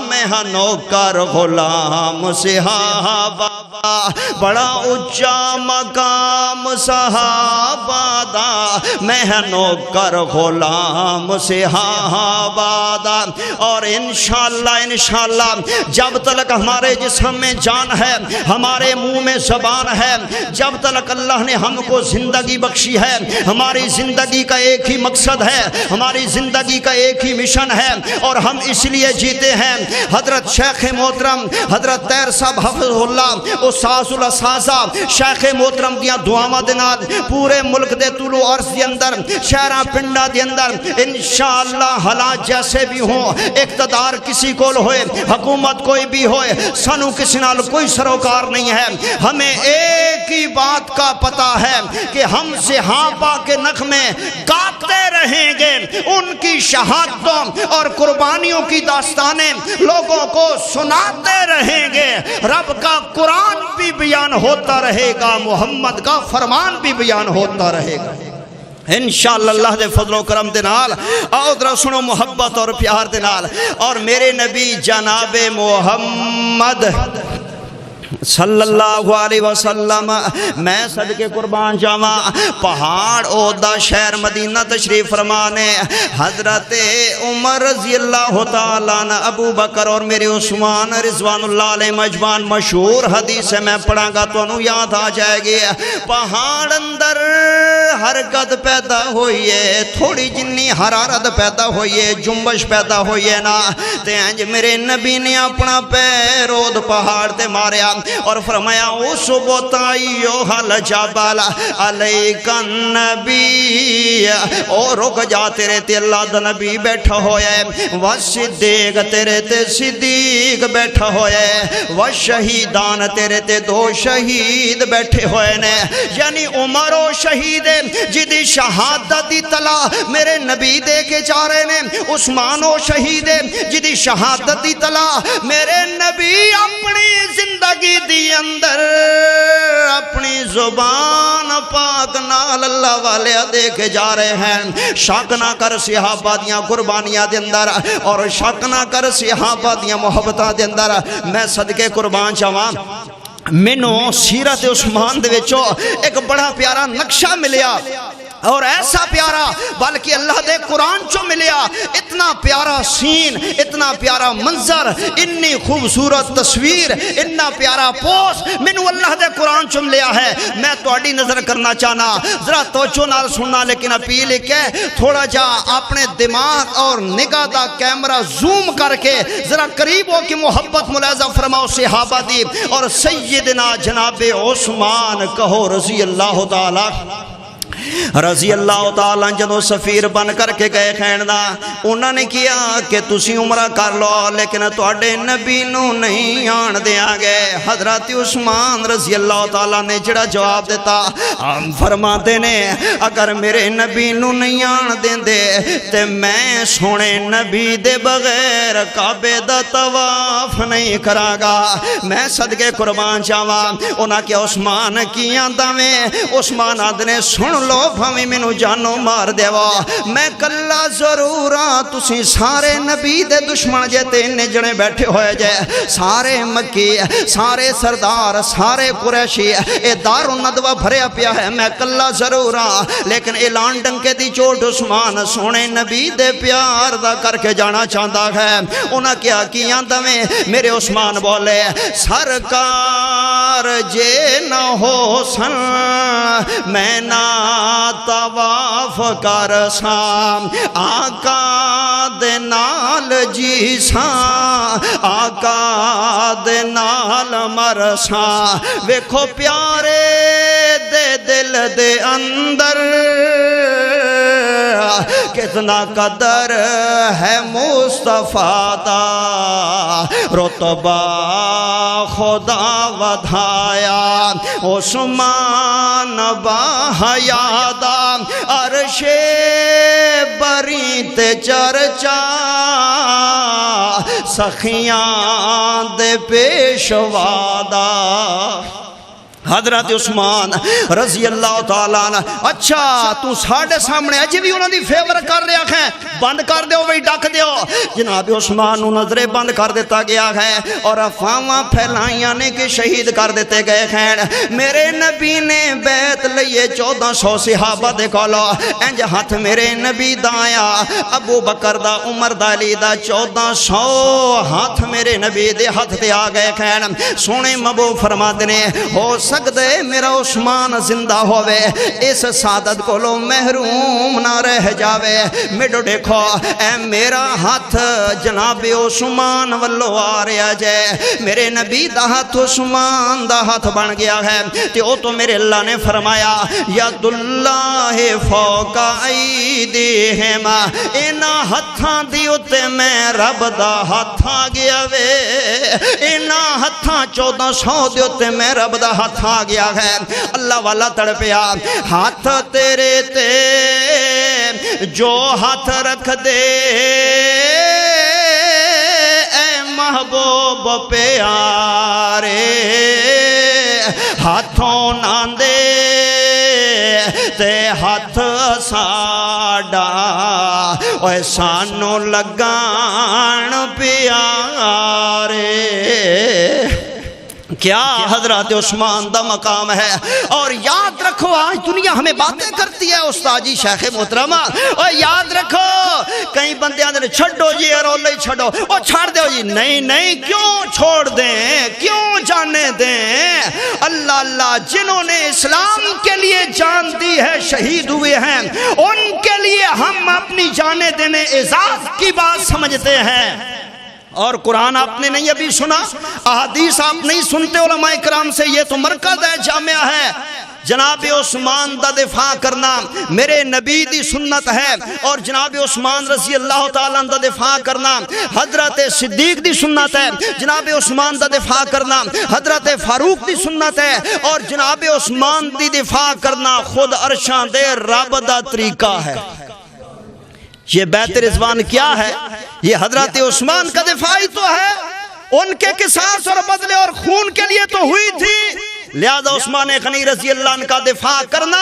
میں ہاں نوکر غلام صحابہ بڑا اونچا مقام صحابہ دا میں ہاں نوکر غلام صحابہ دا اور انشاءاللہ جب تک ہمارے جسم میں جان ہے ہمارے منہ میں زبان ہے جب تک اللہ نے ہم کو زندگی بخشی ہے ہماری زندگی کا ایک ہی مقصد ہے ہماری زندگی کا ایک ہی مشن ہے اور ہم اس لیے جیتے ہیں حضرت شیخ محترم حضرت طاہر صاحب حفظ اللہ استاذ الاساتذہ شیخ محترم دیاں دعاواں دے نال پورے ملک دے طلوع عرض دے اندر شہراں پنڈاں دے اندر انشاءاللہ حالات جیسے بھی ہوں اقتدار کسی کول ہوئے حکومت کوئی بھی ہوئے سانو کسی نال کوئی سروکار نہیں ہے ہمیں ایک ہی بات کا پتہ ہے کہ ہم صحابہ کے نغمے گاتے رہیں گے ان کی شہادتوں اور قربانیوں کی داستانیں لوگوں کو سناتے رہیں گے رب کا قرآن بھی بیان ہوتا رہے گا محمد کا فرمان بھی بیان ہوتا رہے گا انشاءاللہ اللہ دے فضل و کرم دے نال آؤ ذرا سنو محبت اور پیار دے نال اور میرے نبی جناب محمد صلی اللہ علیہ وسلم میں صدقے قربان جاواں پہاڑ عہدہ شہر مدینہ تشریف فرمانے حضرت عمر رضی اللہ تعالیٰ عنہ ابو بکر اور میرے عثمان رضوان اللہ علیہ مجمعان مشہور حدیث میں پڑھاں گا تو انہوں یاد آ جائے گی پہاڑ اندر حرکت پیدا ہوئی ہے تھوڑی جنی حرارت پیدا ہوئی ہے جنبش پیدا ہوئی ہے نا تے انج میرے نبی نے اپنا پیر عہد پہاڑ تے ماریا اور فرمایا اس بوتائیو حل جبل علیکا النبی اور رک جا تیرے تے اللہ دا نبی بیٹھا ہویا ہے والصدیق تیرے تے صدیق بیٹھا ہویا ہے والشہیدان تیرے تے دو شہید بیٹھے ہوئے نے یعنی عمر و شہید جدی شہادت دی طلع میرے نبی دے کے جا رہے نے عثمان و شہید جدی شہادت دی طلع میرے نبی اپنی زندگی دی اندر اپنی زبان پاک نال اللہ والے دے کے جا رہے ہیں شک نہ کر صحابہ دیاں قربانیاں دے اندر اور شک نہ کر صحابہ دیاں محبتاں دے اندر میں صدقے قربان چاواں مینوں سیرت عثمان دے وچوں ایک بڑا پیارا نقشہ ملیا اور ایسا پیارا بلکہ اللہ دے قرآن چو ملیا اتنا پیارا سین اتنا پیارا منظر اتنی خوبصورت تصویر اتنا پیارا پوس منو اللہ دے قرآن چو ملیا ہے میں توڑی نظر کرنا چاہنا ذرا توجہ نال سننا لیکن اپیل ہے تھوڑا جا اپنے دماغ اور نگاہ دا کیمرہ زوم کر کے ذرا قریب ہو کی محبت ملاحظہ فرماؤ صحابہ دی اور سیدنا جناب عثمان کہو رضی اللہ تعالی رضی اللہ تعالیٰ جدو سفیر بن کر کے گئے کھیندا انہوں نے کیا کہ تسی عمرہ کر لو لیکن تواڈے نبی نو نہیں آن دیا گئے حضرت عثمان رضی اللہ تعالیٰ نے جڑا جواب دیتا فرماتے نے اگر میرے نبی نو نہیں آن دیں دے تے میں سونے نبی دے بغیر کعبے دا طواف نہیں کرا گا میں صدقے قربان چاواں انہاں کیا عثمان کی آندہ میں عثمان آدھنے سن لو بھاویں مینوں جانو مار دیوا میں کلا ضرور تسی سارے نبی دے دشمن جے تین جنے بیٹھے ہوئے جے سارے مکی سارے سردار سارے قریشی اے دار الندوہ بھریا پیا ہے میں کلا ضرور لیکن اعلان ڈنکے دی چوٹ عثمان سونے نبی دے پیار دا کر کے جانا چاہتا ہے انہاں کیا کیاں دمیں میرے عثمان بولے سرکار جے نہ ہو سن میں نہ طواف کر سام آقا دے نال جی ساں آقا دے نال مرساں ویکھو پیارے دے دل دے اندر کتنا قدر ہے مصطفیٰ دا رتبہ خدا ودھایا عثمان باحیادا عرش بری تے چرچا سخیاں دے پیشوادا حضرت عثمان رضی اللہ تعالیٰ عنہ اچھا تو ساڑھے سامنے اجی بھی انہوں نے فیور کر لیا ہے بند کر دیو وہی ڈاک دیو جناب عثمان نظریں بند کر دیتا گیا ہے اور افواہاں پھیلائیاں نے کہ شہید کر دیتے گئے ہیں میرے نبی نے بیعت لیے 1400 صحابہ دے کولو انج ہاتھ میرے نبی دایا ابو بکر دا عمر دا علی دا 1400 ہاتھ میرے نبی دے ہاتھ دے آ گئے ہیں سونے مبو فرما دینے ہو سکتے میرا عثمان زندہ ہوئے اس سعادت کو لو محروم نہ رہ جاوے میڈو دیکھو اے میرا ہاتھ جناب عثمان واللو آ رہا جائے میرے نبی دا ہاتھ عثمان دا ہاتھ بن گیا ہے تو تو میرے اللہ نے فرمایا ید اللہ فوق ایدیہم اینا ہتھاں دیوتے میں رب دا ہاتھ آ گیا وے اینا ہتھاں 1400 دیوتے میں رب دا ہاتھ آ گیا ہے اللہ والا تڑپیا ہاتھ تیرے تے جو ہاتھ رکھ دے اے محبوب پیارے ہاتھوں نہ دے تے ہاتھ ساڑا اوہ سانو لگان پیارے کیا حضرت عثمان دا مقام ہے۔ اور یاد رکھو آج دنیا ہمیں باتیں کرتی ہے استاد جی شیخ محترمہ، اور یاد رکھو کئی بندے آدھے چھڑو جی رولے چھڑو، اور چھڑ دو جی، نہیں نہیں، کیوں چھوڑ دیں، کیوں جانے دیں؟ اللہ اللہ، جنہوں نے اسلام کے لیے جان دی ہے، شہید ہوئے ہیں، ان کے لیے ہم اپنی جانیں دینے اعزاز کی بات سمجھتے ہیں۔ اور قرآن آپ نے نہیں ابھی سنا، احادیث آپ نہیں سنتے علماء کرام سے، یہ تو مرکز ہے، جامعہ ہے۔ جناب عثمان دا دفاع کرنا میرے نبی دی سنت ہے، اور جناب عثمان رضی اللہ تعالیٰ دا دفاع کرنا حضرت صدیق دی سنت ہے، جناب عثمان دا دفاع کرنا حضرت فاروق دی سنت ہے، اور جناب عثمان دی دفاع کرنا خود عرشاں دے رب دا طریقہ ہے۔ یہ بیت رضوان کیا ہے؟ یہ حضرت عثمان کا دفاع ہی تو ہے، ان کے قصاص اور بدلے اور خون کے لیے تو ہوئی تھی، لہذا عثمان غنی رضی اللہ عنہ کا دفاع کرنا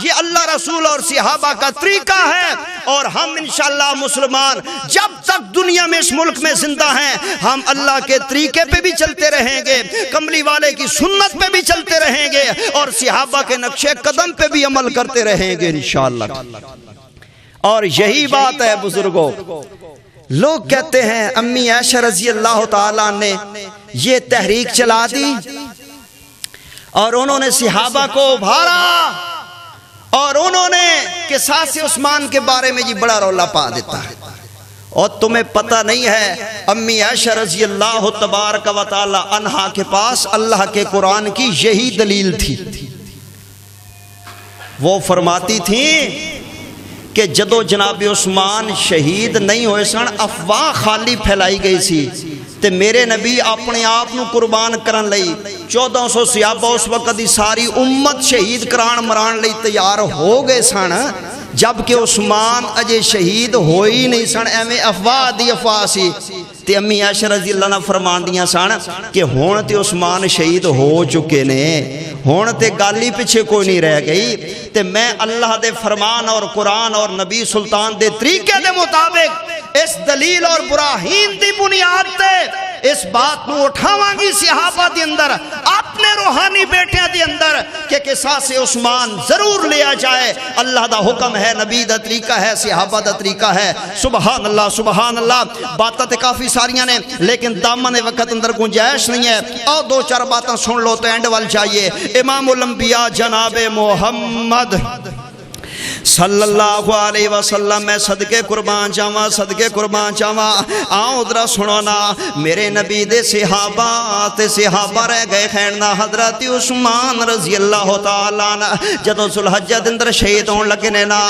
یہ اللہ رسول اور صحابہ کا طریقہ ہے۔ اور ہم انشاءاللہ مسلمان جب تک دنیا میں اس ملک میں زندہ ہیں، ہم اللہ کے طریقے پہ بھی چلتے رہیں گے، کملی والے کی سنت پہ بھی چلتے رہیں گے، اور صحابہ کے نقش قدم پہ بھی عمل کرتے رہیں گے انشاءاللہ۔ اور یہی بات ہے بزرگوں، لوگ کہتے ہیں امی عائشہ رضی اللہ تعالیٰ نے یہ تحریک چلا دی اور انہوں نے صحابہ کو ابھارا، اور انہوں نے قصاص عثمان کے بارے میں جی بڑا رولا پا دیتا ہے۔ اور تمہیں پتہ نہیں ہے امی عائشہ رضی اللہ تبارک و تعالی عنہا کے پاس اللہ کے قرآن کی یہی دلیل تھی۔ وہ فرماتی تھیں کہ جدو جناب عثمان شہید نہیں ہوئے سن، افواہ خالی پھیلائی گئی سی، تے میرے نبی اپنے آپ نو قربان کرن لئی 1400 صحابہ اس وقت دی ساری امت شہید کران مران لئی تیار ہو گئے سن، جبکہ عثمان اجے شہید ہوئی نہیں سن، ایویں افواہ دی افواہ سی۔ تے امی عائشہ رضی اللہ عنہ فرمان دیاں سن کہ ہون تے عثمان شہید ہو چکے نے، ہون تے گالی پیچھے کوئی نہیں رہ گئی، تے میں اللہ دے فرمان اور قرآن اور نبی سلطان دے طریقے دے مطابق اس دلیل اور براہین دی بنیاد تے اس بات نو اٹھاواں گی صحابہ دی اندر، اپنے روحانی بیٹیاں دی اندر، کہ قصاص عثمان ضرور لیا جائے۔ اللہ دا حکم ہے، نبی دا طریقہ ہے، صحابہ دا طریقہ ہے۔ سبحان اللہ سبحان اللہ۔ باتیں تے کافی ساریاں نے، لیکن دامن وقت اندر گنجائش نہیں ہے، اور دو چار باتیں سن لو تو اینڈ وال جائیے۔ امام الانبیاء جناب محمد صلی اللہ علیہ وسلم، میں صدقے قربان جاواں، صدقے قربان جاواں، آؤ ذرا سنو نا، میرے نبی دے صحابہ رہ گئے خیرنا حضرت عثمان رضی اللہ تعالیٰ عنہ جدو ذوالحجہ دے اندر شہید ہون لگے نے نا،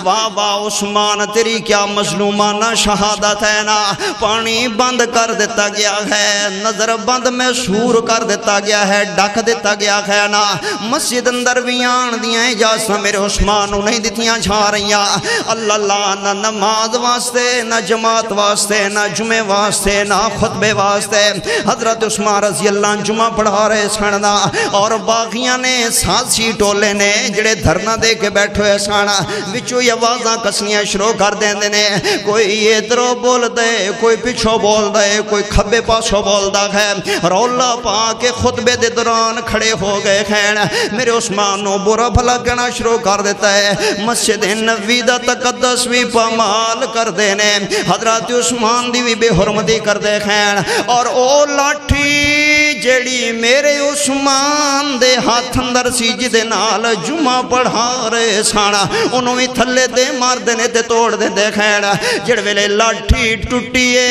واہ واہ عثمان تیری کیا مظلومانہ شہادت ہے نا، پانی بند کر دیتا گیا ہے، نظر بند میں سور کر دیتا گیا ہے، ڈک دیتا گیا ہے نا، مسجد اندر بھی آن دیاں اجازت میرے عثمان نہیں دیتیاں جھا رہیاں، اللہ اللہ، نہ نماز واسطے، نہ جماعت واسطے، نہ جمعے واسطے، نہ خطبے واسطے۔ حضرت عثمان رضی اللہ عنہ جمعہ پڑھا رہے سننا، اور باغیاں نے سازشی ٹولے نے جڑے دھرنا دے کے بیٹھے سانا وچوں یہ آوازاں کسنیاں شروع کر دیندے نے، کوئی ادھروں بول دے، کوئی پچھوں بول دے، کوئی کھبے پاسوں بول دا ہے، رولا پا کے خطبے دے دوران کھڑے ہو گئے خین، میرے عثمان نو برا بھلا کہنا شروع کر دیتا ہے، مسجد نبوی دا تقدس بھی پامال کر دینے، حضرت عثمان دی بھی بے حرمتی کر دے خین، اور او لاٹھی جیڑی میرے عثمان دے ہاتھ اندر سی جدے نال جمعہ پڑھا رہے سانا، انہوں بھی تھلے دے مار دینے تے توڑ دے دے خین، جڑ ویلے لاٹھی ٹوٹیے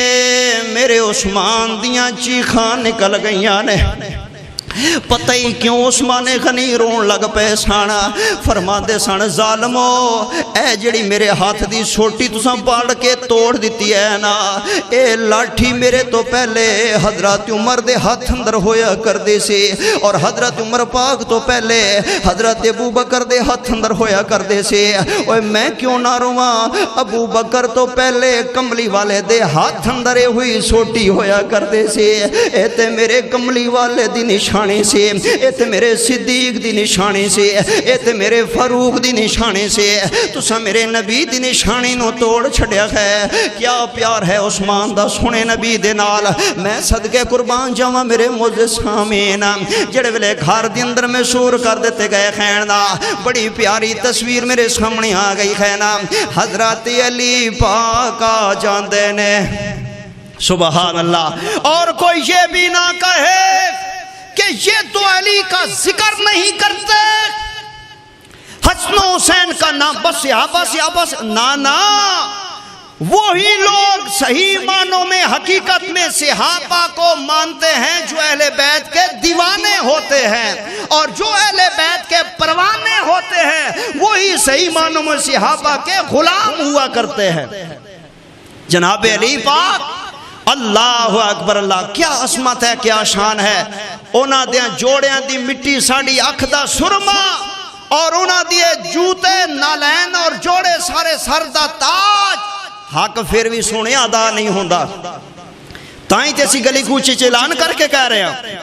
میرے عثمان دیاں چیخاں نکل گئیاں نے، پتہ ہی کیوں عثمان غنی رون لگ پے سانا، فرما دے سان ظالمو اے جڑی میرے ہاتھ دی سوٹی تساں پاڑ کے توڑ دیتی ہے نا، اے لاٹھی میرے تو پہلے حضرت عمر دے ہاتھ اندر ہویا کر دے سی، اور حضرت عمر پاک تو پہلے حضرت ابو بکر دے ہاتھ اندر ہویا کر دے سی، اوے میں کیوں نہ رواں، ابو بکر تو پہلے کملی والے دے ہاتھ اندر ہوئی سوٹی ہویا کر دے سی، اے تے میرے کملی والے دی نشان نشانی سی، اے تے میرے صدیق دی نشانی سی، اے تے میرے فاروق دی نشانی سی، تسا میرے نبی دی نشانی نو توڑ چھڑیا ہے۔ کیا پیار ہے عثمان دا سونے نبی دے نال۔ میں صدقے قربان جاواں میرے معزز سامعین، جڑے ویلے گھر دے اندر میں سور کر دیتے گئے خین دا، بڑی پیاری تصویر میرے سامنے آ گئی ہے نا۔ حضرت علی پاک آ جاندے نے، سبحان اللہ، اور کوئی یہ بھی نہ کہے کہ یہ تو علی کا ذکر نہیں کرتے، حسن و حسین کا نام بس نانا، وہی لوگ صحیح معنوں میں حقیقت میں صحابہ کو مانتے ہیں جو اہل بیت کے دیوانے ہوتے ہیں، اور جو اہل بیت کے پروانے ہوتے ہیں وہی صحیح معنوں میں صحابہ کے غلام ہوا کرتے ہیں۔ جناب علی پاک، اللہ اکبر، اللہ کیا عظمت ہے، کیا شان ہے۔ انہاں دیاں جوڑیاں دی مٹی ساڑی اکھ دا سرما، اور انہاں دیے جوتے نالین اور جوڑے سارے سر دا تاج، حق پھر بھی سونے ادا نہیں ہوندا۔ تائیں تے اسی گلی کوچے اعلان کر کے کہہ رہے ہیں،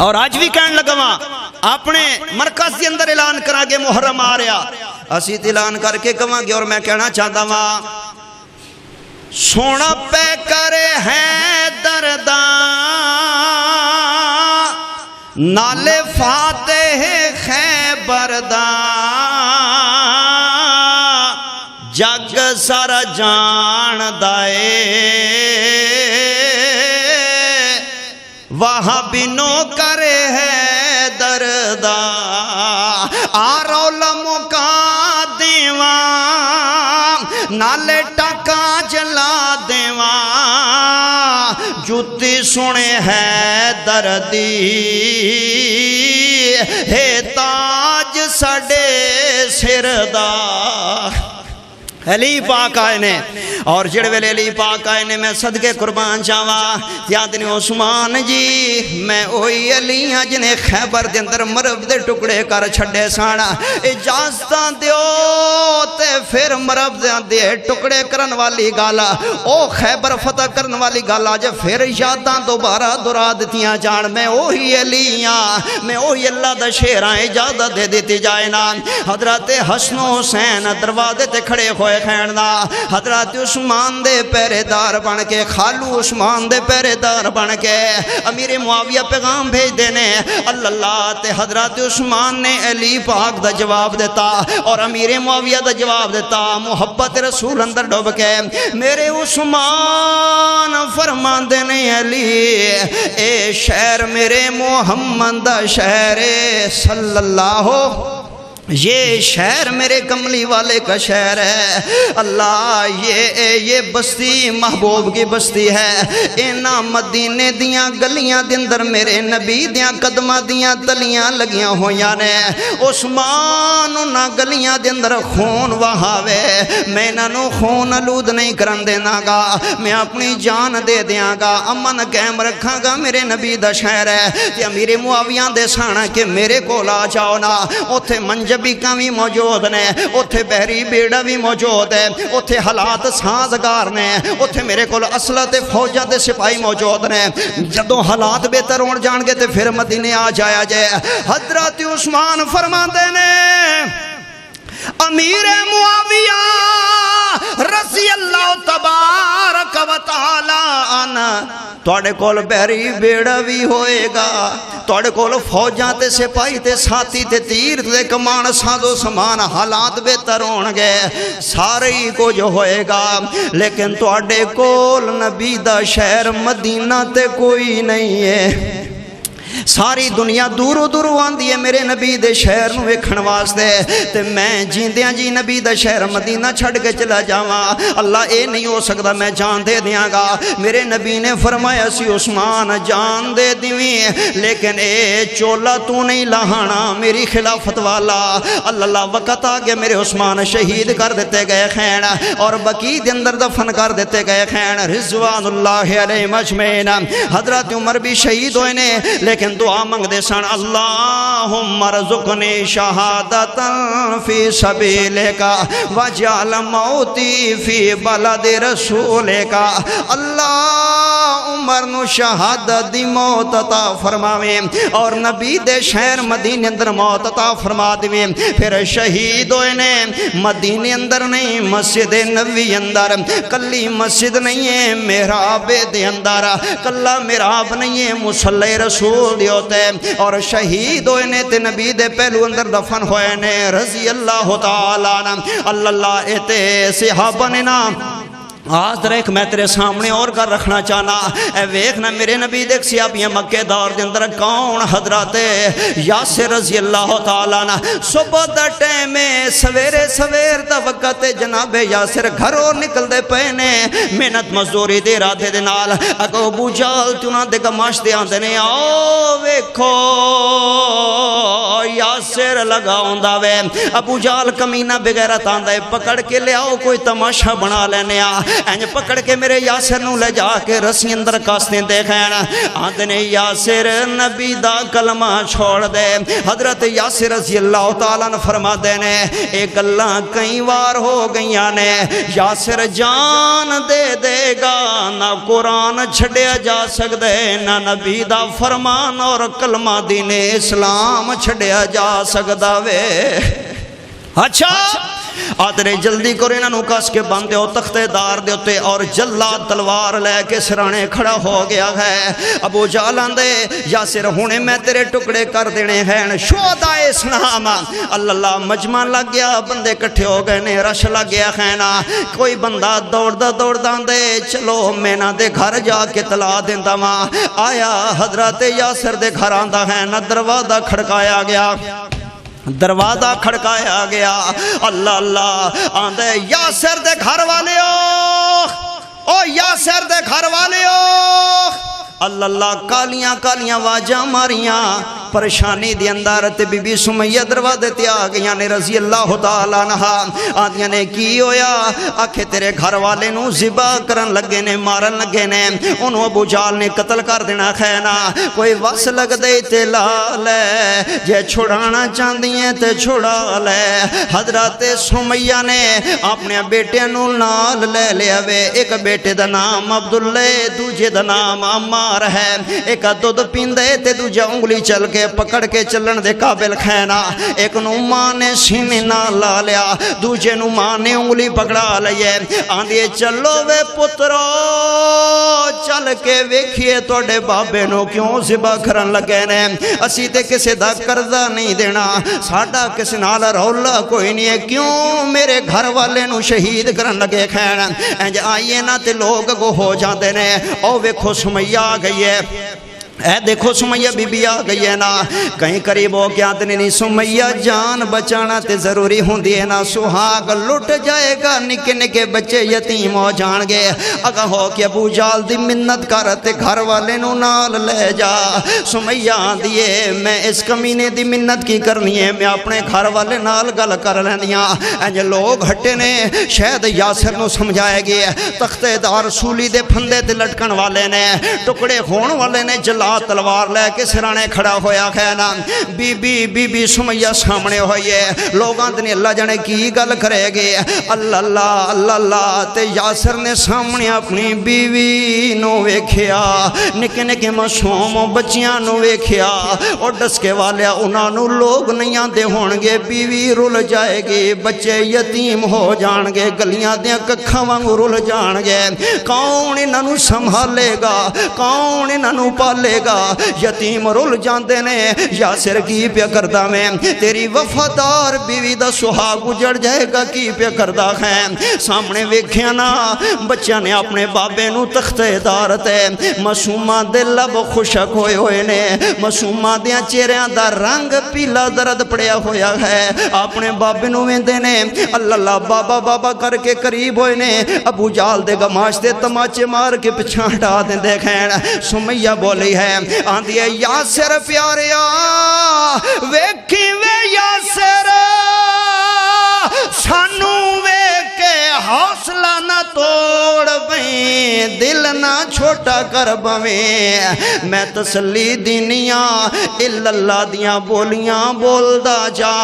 اور آج بھی کہن لگا وہاں اپنے مرکز کے اندر اعلان کرا گے محرم آ رہا، اسی اعلان کر کے کہاں گے، اور میں کہنا چاہتا ہوں سونا پہ کرے ہے درداں نالے فاتح خیبرداں، جگ سارا جان دائے وہاں بینو کرے ہے درداں، آرولموں کا دیوان نالے ٹکا جلا دیوان، جوتی سنے ہے دردی ہے تاج سڑے سردہ۔ علی پاک آئے نے، اور جڑے ویلے علی پاک آئے نے میں صدقے قربان جاواں، یاد نہیں عثمان جی میں اوہی علی ہاں جنہیں خیبر دے اندر مرب دے ٹکڑے کر چھڑے سانا، اجازتاں دیو تے پھر مرب دے ٹکڑے کرن والی گالا، او خیبر فتح کرن والی گالا جے پھر یاداں دوبارہ دورا دیتیاں جان، میں اوہی علی ہاں، میں اوہی اللہ دا شیران اجازت دے دیتی جائے نا۔ حضرت حسن و حسین دروازے تے کھڑے ہوئے خیرنا، حضرت عثمان دے پہرے دار بن کے، خالو عثمان دے پہرے دار بن کے امیر معاویہ پیغام بھیج دینے اللہ، تے حضرت عثمان نے علی پاک دا جواب دیتا، اور امیر معاویہ دا جواب دیتا، محبت رسول اندر ڈوب کے میرے عثمان فرمان دینے علی اے شہر میرے محمد دا شہر صلی اللہ، یہ شہر میرے کملی والے کا شہر ہے اللہ، یہ بستی محبوب کی بستی ہے، اینا مدینے دیاں گلیاں دندر میرے نبی دیاں قدمہ دیاں تلیاں لگیاں ہویاں نے، عثمان انہاں گلیاں دندر خون وہاوے، میں انہوں خون علود نہیں کرن دینا گا، میں اپنی جان دے دیاں گا، امن قائم رکھاں گا، میرے نبی دا شہر ہے، کہ امیر معاویہ دے سانا کہ میرے کو لا جاؤ نا، اوتھے منجبیکاں بھی موجود نے، اوتھے بحری بیڑا بھی موجود ہے، اوتھے حالات سازگار نے، اوتھے میرے کو اسلحہ تے فوجہ تے سپاہی موجود نے، جدوں حالات بہتر ہون جان گے تے پھر مدینے آ جایا جائے۔ حضرت عثمان فرماندے نے امیر معاویہ رضی اللہ تبارک و تعالی عنہ توڑے کول بحری بیڑا بھی ہوئے گا، توڑے کول فوجاں تے سپاہی تے ساتھی تے تیر تے کمان سازو سامان حالات بہتر ہون گے، سارے ہی کو جو ہوئے گا، لیکن توڑے کول نبی دا شہر مدینہ تے کوئی نہیں ہے، ساری دنیا دورو دورو آندی ہے میرے نبی دے شہر نو ویکھن واسطے، تے میں جیندیاں جی نبی دا شہر مدینہ چھڑ کے چلا جاواں، اللہ اے نہیں ہو سکتا، میں جان دے دیاں گا۔ میرے نبی نے فرمایا سی عثمان جان دے دیویں، لیکن اے چولا تو نہیں لاہانا میری خلافت والا۔ اللہ وقت آ گیا میرے عثمان شہید کر دیتے گئے خین، اور بقیع دے اندر دفن کر دیتے گئے خین، رضوان اللہ علیہ مجمعین۔ حضرت عمر بھی شہید ہوئے نے، لیکن دعا منگ دے سن اللہم ارزقنی شہادتا فی سبیلکا وجعل موتی فی بلد رسولکا، اللہ عمر نو شہادت دی موت عطا فرماویں اور نبی دے شہر مدینے اندر موت عطا فرما دیویں پھر شہید ہوئے نے مدینے اندر نہیں مسجد نبوی اندر کلی مسجد نہیں ہے محراب دے اندر کلا محراب نہیں ہے مصلی رسول دی ہوتے اور شہید ہوئے نے تے نبی دے پہلو اندر دفن ہوئے نے رضی اللہ تعالیٰ عنہ اللہ اتے صحابہ نے نا آج در ایک میں تیرے سامنے اور کر رکھنا چاہنا اے ویکھنا میرے نبی دیکھ صحابیاں مکہ دور دے اندر کون حضرات یاسر رضی اللہ تعالیٰ عنہ صبح دا ٹائم سویرے سویر دا وقت جناب یاسر گھروں نکل دے پہنے محنت مزدوری دے راتھے دے نال اگو ابو جال چنا دے گماش دے آن دینے آؤ ویکھو یاسر لگا ہوندہ وے ابو جال کمینہ بغیرت آن دے پکڑ کے لے آؤ کوئی تماشا بنا لینے اینج پکڑ کے میرے یاسر نو لے جا کے رسی اندر کاستے دیکھیں آندے نے یاسر نبی دا کلمہ چھوڑ دے حضرت یاسر رضی اللہ تعالیٰ نے فرما دینے ایک اللہ کئی وار ہو گئیاں نے یاسر جان دے دے گا نہ قرآن چھڑیا جا سکدے نہ نبی دا فرمان اور کلمہ دین اسلام چھڑیا جا سکدا وے اچھا آدھرے جلدی کرو انہوں کس کے باندھے ہو تختے دار دے ہوتے اور جلاد تلوار لے کے سرانے کھڑا ہو گیا ہے ابو جالان دے یاسر ہونے میں تیرے ٹکڑے کر دینے ہیں شہداء اسلام اللہ مجمع لگ گیا بندے کٹھے ہو گئے نے رش لگ گیا ہے نا کوئی بندہ دوڑ دے چلو میں نہ دے گھر جا کے تلا دیندہ ماں آیا حضرت یاسر دے گھر آندہ ہے نہ دروازہ کھڑکایا گیا دروازہ کھڑکایا گیا اللہ آندے یاسر دے گھر والے او یاسر دے گھر والے اللہ کالیاں واجہ ماریاں پریشانی دی اندر تے بی بی سمیہ دروازے تے آ گئیاں نے رضی اللہ تعالیٰ عنہ آدیاں نے کی ہویا آکھے تیرے گھر والے نو ذبح کرن لگے نے مارن لگے نے انہوں ابو جال نے قتل کر دینا خینا کوئی وس لگ دے تے لالے جے چھڑانا چاندیاں تے چھڑا لے حضرت سمیہ نے اپنے بیٹے نو نال لے لیا وے ایک بیٹے دا نام عبداللہ دوجے دا نام عمار ہے ایک دودھ پیندے تے دوجہ انگلی چل کے پکڑ کے چلن دے قابل کھینا ایک نو ماں نے سینے نہ لا لیا دوجے نو ماں نے انگلی پکڑا لئے آندھے چلو وے پترو چل کے ویکھئے توڑے بابے نو کیوں ذبح کرن لگے نے اسی تے کسے دا قرضہ نہیں دینا ساڑھا کسے نال رولا کوئی نہیں ہے کیوں میرے گھر والے نو شہید کرن لگے کھینا انج آئیے نا تے لوگ گو ہو جاندے نے او ویکھو سمیہ آ گئی ہے اے دیکھو سمیہ بی بی آ گئی ہے نا کہیں قریب ہو کیا آدھنے نہیں سمیہ جان بچانا تے ضروری ہوں دیئے نا سہاگ لٹ جائے گا نکے نکے بچے یتیم ہو جان گے اگا ہو کہ ابو جال دی منت کرتے گھر والے نو نال لے جا سمیہ دیئے میں اس کمینے دی منت کی کرنی ہے میں اپنے گھر والے نال گل کر لینیاں انج لوگ ہٹے نے شاید یاسر نو سمجھائے گئے تختے دار سولی دے پھندے دے لٹکن والے نے ٹکڑے خون والے نے جلا تلوار لے کے سرانے کھڑا ہویا کہنا بی بی سمیہ سامنے ہوئیے لوگاں دنی اللہ جانے کی گل کرے گے اللہ تے یاسر نے سامنے اپنی بیوی نو ویکھیا نکے نکے معصوم بچیاں نو ویکھیا اور ڈسکے والے انہاں نو لوگ نہیں آندے ہونگے بیوی رول جائے گی بچے یتیم ہو جان گے گلیاں دیاں ککھاں وانگو رول جان گے کون انہاں نو سنبھالے گا کون انہاں نو پالے گا یتیم رول جاندے نے یاسر کی پیا کردہ میں تیری وفادار بیوی دا سہاگ اجڑ جائے گا کی پیا کردہ ہے سامنے ویکھیا نا بچہ نے اپنے بابے نو تختے دارتے معصومہ دے لب خوشک ہوئے ہوئے نے معصومہ دیاں چہریاں دا رنگ پیلا درد پڑیا ہویا ہے اپنے بابے نو ویندے نے اللہ بابا کر کے قریب ہوئے نے ابو جال دے گماش دے تماچے مار کے پچھاں ہٹا دیں دیکھیں سمیہ بولی ہے آندھی ہے یاسر پیاریا ویکھی وے یاسر سانو وے کے حوصلہ نہ توڑ بین دل نہ چھوٹا کر بویں میں تسلی دینیاں الا اللہ دیاں بولیاں بولدا جا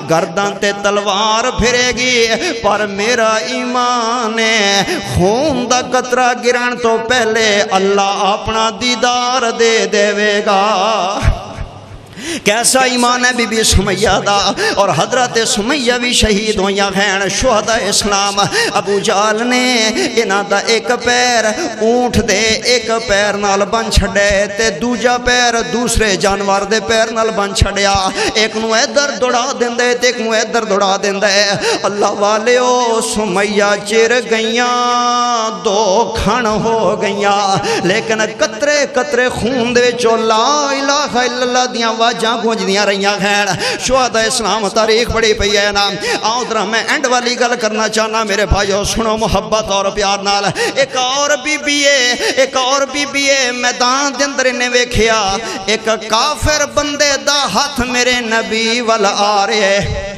گردن تے تلوار پھرے گی پر میرا ایمان ہے خون دا قطرہ گرن تو پہلے اللہ اپنا دیدار دے دے گا کیسا ایمان ہے بی بی سمیہ دا اور حضرت سمیہ بھی شہید ہویاں ہیں شہداء اسلام ابو جہل نے انہاں دا ایک پیر اونٹ دے ایک پیر نال بن چھڑے تے دوجا پیر دوسرے جانور دے پیر نال بن چھڑیا ایک نو ادھر دوڑا دیندے تے ایک نو ادھر دوڑا دیندے اللہ والیو سمیہ چر گئیاں دو کھن ہو گئیاں لیکن قطرے قطرے خون دے وچوں لا الہ الا اللہ دیاں جاں گونجدیاں رہیاں ہیں شہداء اسلام تاریخ بڑی پئی ہے نا آؤ ذرا میں اینڈ والی گل کرنا چاہنا میرے بھائیو سنو محبت اور پیار نال ایک اور بی بی میدان دے اندر نے ویکھیا ایک کافر بندے دا ہاتھ میرے نبی ول آ رہے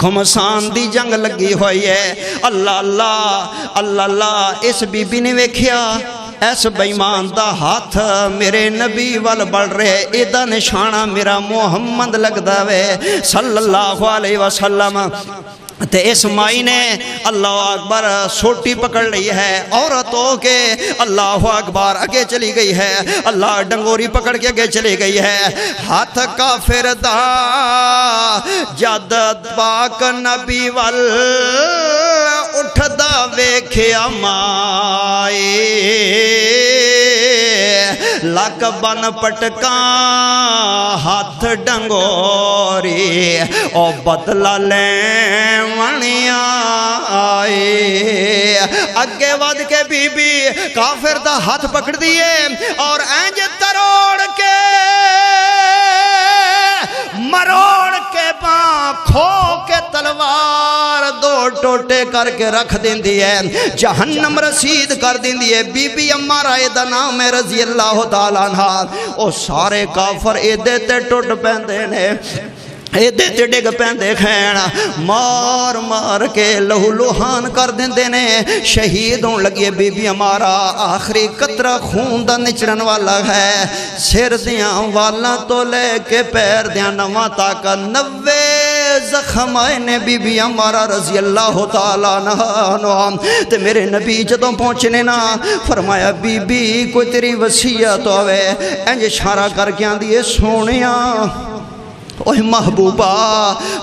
گھمسان دی جنگ لگی ہوئی ہے اللہ اللہ اللہ اللہ اس بی بی نے ویکھیا ایس بیمان دا ہاتھ میرے نبی وال بڑھ رہے ایدہ نشانہ میرا محمد لگ داوے صلی اللہ علیہ وسلم تے اس مائی نے اللہ اکبر سوٹی پکڑ لی ہے عورتوں کے اللہ اکبر آگے چلی گئی ہے اللہ ڈنگوری پکڑ کے آگے چلی گئی ہے ہاتھ کافر دا جد پاک نبی وال اٹھ دا ویکھیا مائی لک بن پٹکاں ہاتھ ڈنگوری او بدلا لیں ونیاں آئے اگے ود کے بی بی کافر دا ہاتھ پکڑ دیئے اور اینج تروڑ کے مروڑ کے پاں کھو کے تلوار دو ٹوٹے کر کے رکھ دین دیئے جہنم رسید کر دین دیئے بی بی امارا ایدہ نام رضی اللہ تعالیٰ عنہ او سارے کافر ایدے تے ٹوٹ پہندے نے ایدے تے ڈگ پہندے کھینا مار مار کے لہو لوہان کر دیں دینے شہید ہون لگیے بی بی ہمارا آخری قطرہ خون دا نچڑن والا ہے سر دیاں والا تو لے کے پیر دیاں نواں تاک 90 زخم آئے نے بی بی ہمارا رضی اللہ تعالیٰ عنہ تے میرے نبی جدوں پہنچنے نا فرمایا بی بی کوئی تیری وصیت ہوئے انج اشارہ کر کے آن دیئے سونیاں اوہ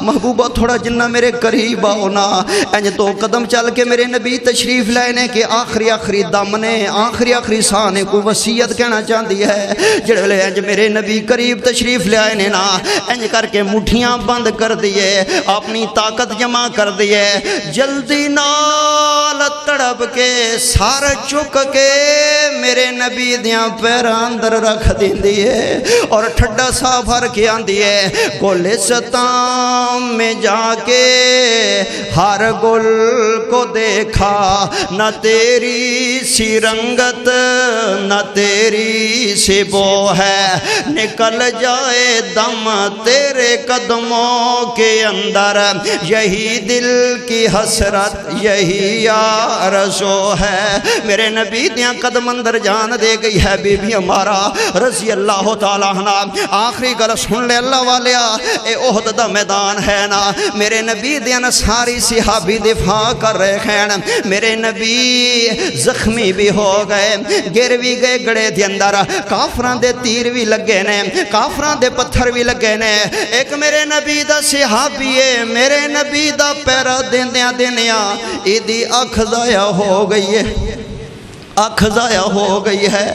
محبوبہ تھوڑا جنہ میرے قریب آؤنا انج تو قدم چل کے میرے نبی تشریف لائنے کے آخری دم نے آخری ساہ نے کوئی وصیت کہنا چاہتی ہے جڑے لے انج میرے نبی قریب تشریف لائنے نا انج کر کے مٹھیاں بند کر دیئے اپنی طاقت جمع کر دیئے جلدی نال تڑپ کے سار چک کے میرے نبی دیاں پیر اندر رکھ دین دیئے اور ٹھڈا سا بھر کے آن دیئے گلستان میں جا کے ہر گل کو دیکھا نہ تیری سی رنگت نہ تیری سی بو ہے نکل جائے دم تیرے قدموں کے اندر یہی دل کی حسرت یہی آرزو ہے میرے نبی دیاں قدم اندر جان دے گئی ہے بی بی ہمارا رضی اللہ تعالیٰ عنہ آخری گل سن لے اللہ والے اے احد دا میدان ہے نا میرے نبی دیاں ساری صحابی دفاع کر رہے ہیں میرے نبی زخمی بھی ہو گئے گر بھی گئے گڑے دے اندر کافران دے تیر بھی لگے نے کافران دے پتھر بھی لگے نے ایک میرے نبی دا صحابی ہے میرے نبی دا پیرا دیندیاں دینیاں ایدی اکھ ضائع ہو گئی ہے آنکھ ضائع ہو گئی ہے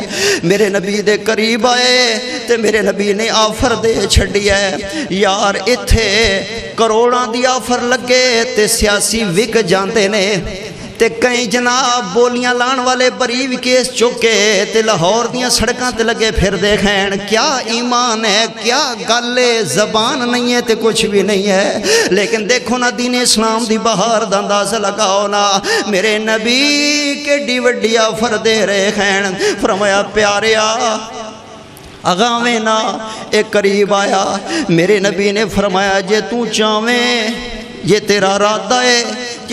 میرے نبی دے قریب آئے تے میرے نبی نے آفر دے چھڑی ہے یار اتھے کروڑاں دی آفر لگے تے سیاسی وک جاندے نے تے کئی جناب بولیاں لان والے بریو کیس چکے تے لاہور دیاں سڑکاں تے لگے پھر دیکھیں کیا ایمان ہے کیا گالے زبان نہیں ہے تے کچھ بھی نہیں ہے لیکن دیکھو نا دین اسلام دی بہار دا اندازہ لگاؤ نا میرے نبی کے ڈیوڈی آفر دے رہے ہیں فرمایا پیاریا اگاویں نا ایک قریب آیا میرے نبی نے فرمایا جے تو چاہویں یہ تیرا رادہ ہے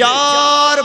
4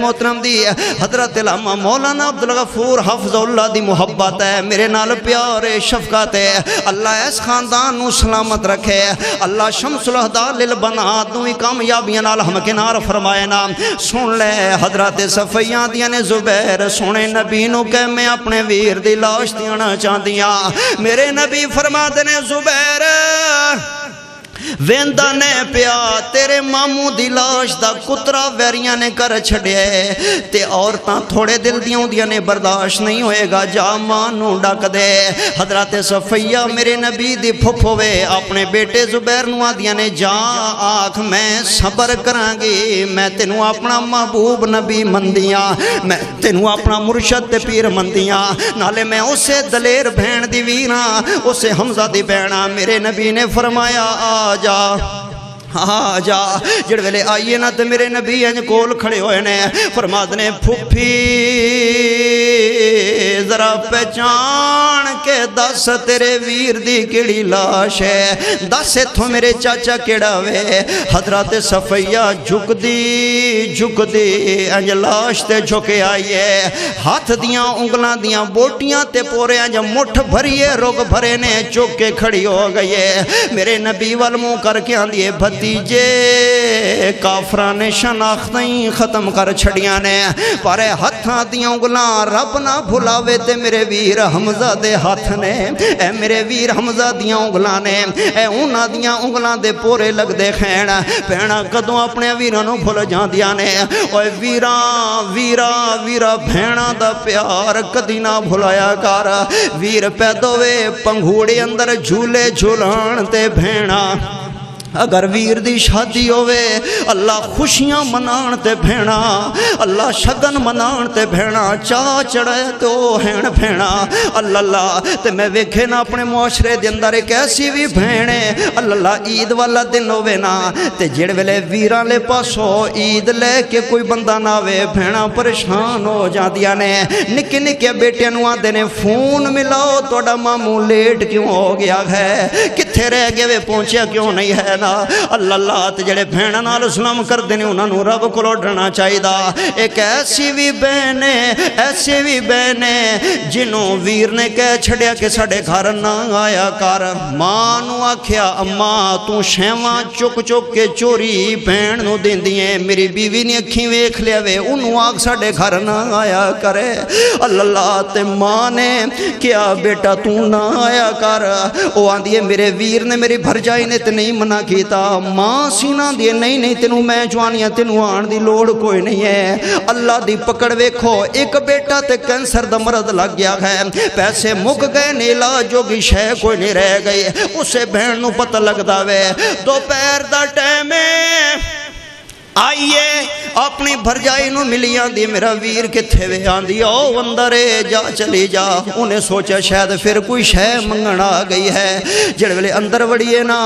محترم دی حضرت علامہ مولانا عبدالغفور حفظہ دی محبت ہے میرے نال پیار شفقت ہے اللہ اس خاندان نو سلامت رکھے اللہ شمس الہدا للبنات نو کامیابیاں نال ہمکنار فرمائے نا سن لے حضرت صفیہ دیاں نے زبیر سونے نبی نو کہ میں اپنے ویر دی لاش دینا چاہدیاں میرے نبی فرماتے نے زبیر ویندہ نے پیا تیرے ماموں دی لاش دا کترا ویریاں نے کر چھڑے تے عورتاں تھوڑے دل دیاں نے برداشت نہیں ہوئے گا جا مانوں ڈک دے حضرت صفیہ میرے نبی دی پھپھوے اپنے بیٹے زبیر نو آدیاں نے جا آنکھ میں صبر کرانگی میں تینوں اپنا محبوب نبی مندیاں میں تینوں اپنا مرشد تے پیر مندیاں نالے میں اسے دلیر بھین دی وینا اسے حمزہ دی بھینا میرے نبی نے فرمایا آ جا جڑ ویلے آئیے نا تے میرے نبی انج کول کھڑے ہوئے نے فرماتے نے پھپھی ذرا پہچان کے دس تیرے ویر دی کیڑی لاش ہے دس اتھوں میرے چاچا کیڑا وے حضرت صفیہ جھک دی انج لاش تے جھکے آئیے ہاتھ دیاں انگلاں دیاں بوٹیاں تے پورے انج مٹھ بھریے رگ بھرے نے چک کے کھڑی ہو گئیے میرے نبی والموں کر کے آندیے بھتیجے کافران نے شناختیں ختم کر چھڑیاں نے پارے ہتھاں دیاں انگلاں رب نہ بھلاوے تے میرے ویر حمزہ دے ہاتھ نے اے میرے ویر حمزہ دیاں انگلاں نے اے انہاں دیاں انگلاں دے پورے لگ دے خین بھیڑاں کدوں اپنے ویراں نو بھول جاندیاں نے اوے ویرا بھیڑاں دا پیار کدی نہ بھلایا کر ویر پیدوے پنگھوڑے اندر جھولے جھولان تے بھیڑاں اگر ویر دی شادی ہوئے اللہ خوشیاں منان تے بھینا اللہ شگن منان تے بھینا چاہ چڑھے تو ہین بھینا اللہ تے میں ویکھے نا اپنے معاشرے دے اندر ایک ایسی بھی بھینے اللہ عید والا دن ہوئے نا تے جڑ ویلے ویران لے پاسو عید لے کے کوئی بندہ نہ ہوئے بھینا پریشان ہو جاندیاں نے نکے نکے بیٹے نو آندے نے فون ملاؤ توڑا ماموں لیٹ کیوں ہو گیا ہے کتھے رہ گئے وے پہنچیا کیوں نہیں ہے اللہ تے جڑے بھیڑاں نال سلام کر دینے انہاں نو رب کولوں ڈرنا چاہیدا ایک ایسی بھی بہن جنوں ویر نے کہہ چھڑیا کہ ساڈے گھر نہ آیا کر ماں نو آکھیا اماں تو شیواں چک کے چوری بہن نو دیندی اے میری بیوی نے اکھیں ویکھ لیا وے اونوں آکھ ساڈے گھر نہ آیا کرے اللہ تے ماں نے کیا بیٹا تو نہ آیا کر او آندی ہے میرے ویر نے میری بھرجائی نے تے نہیں منع کیتا ماں سینہ دیے نہیں تینوں میں جوانیاں تینوں آن دی لوڑ کوئی نہیں ہے اللہ دی پکڑ ویکھو ایک بیٹا تے کینسر دا مرض لگ گیا ہے پیسے مک گئے نیلا جو بھی شے کوئی نہیں رہ گئی اسے بہن نو پتہ لگدا وے دوپہر دا ٹائم آئیے اپنی بھرجائی نو ملی آندی میرا ویر کتھے وے آندی او اندرے جا چلی جا انہیں سوچا شاید پھر کوئی شے منگن آ گئی ہے جڑ ویلے اندر وڑیے نا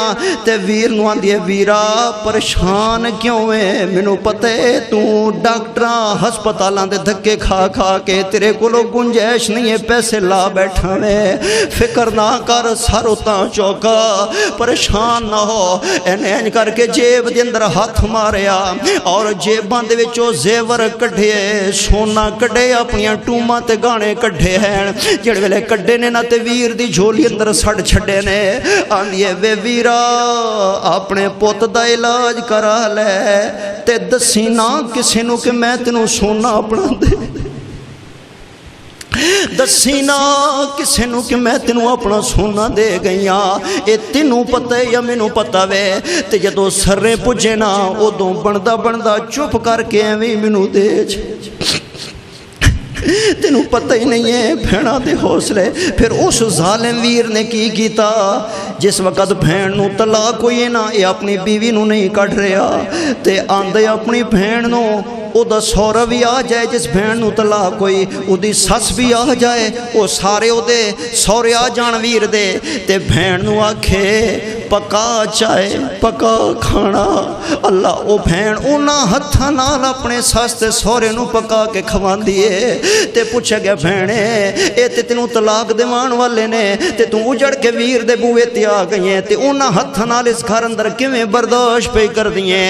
تے ویر نو آندی ہے ویرا پریشان کیوں ہے مینوں پتہ ہے تو ڈاکٹراں ہسپتالاں دے دھکے کھا کے تیرے کولوں گنجائش نہیں ہے پیسے لا بیٹھا میں فکر نہ کر سارو تاں چوکا پریشان نہ ہو انہیں انج کر کے جیب دے اندر ہاتھ ماریا اور جیباں دے وچوں زیور کڈھے سونا کڈھے اپنیاں ٹوماں تے گانے کڈھے ہیں جڑ ویلے کڈھے نے نا تے ویر دی جھولی اندر سڑ چھڈے نے آندی ہے وے ویرا اپنے پوت دا علاج کرا لے تے دسی نا کسے نو کہ میں تینوں سونا اپنا دے دسی نا کسے نو کہ میں تینوں اپنا سونا دے گئیاں اے تینوں پتہ یا مینوں پتہ وے تے جدوں سرے پجے نا ادوں بندا چپ کر کے ایویں مینوں دے تینوں پتہ ہی نہیں ہے بھیڑاں دے حوصلے پھر اس ظالم ویر نے کی کیتا جس وقت بھین نو طلاق ہوئی نا یہ اپنی بیوی نو نہیں کٹ رہا تے آندے اپنی بھین نو او دا سورا بھی آ جائے جس بھین نو طلاق ہوئی او دی سس بھی آ جائے او سارے او دے سورے آ جان ویر دے تے بھین نو آکھے پکا چائے پکا کھانا اللہ او بھین انہاں ہتھاں نال اپنے ساس تے سہرے نو پکا کے کھواندی ہے تے پوچھے گیا بھینے اے تے تینوں طلاق دیوان والے نے تے تو اجڑ کے ویر دے بوئے تے آ گئی ہیں تے انہاں ہتھاں نال اس گھر اندر کیویں برداشت پئی کر دیے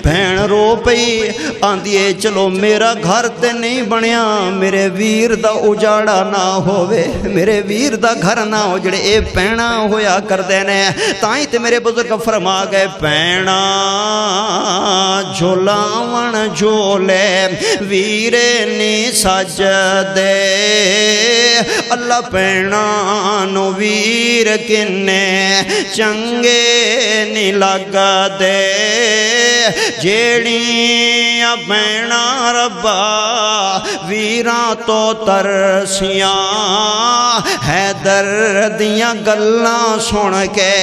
بھین رو پئی آندی ہے چلو میرا گھر تے نہیں بنیا میرے ویر دا اجاڑا نہ ہووے میرے ویر دا گھر نہ ہو جڑے اے پینا ہویا کر دینے تائیں تے میرے بزرگ فرما گئے پینا جھولاون جھولے ویرے نی سج دے اللہ پینا نو ویر کنے چنگے نی لگ دے جیڑیاں پینا ربا ویراں تو ترسیاں حیدر دیاں گلاں سن کے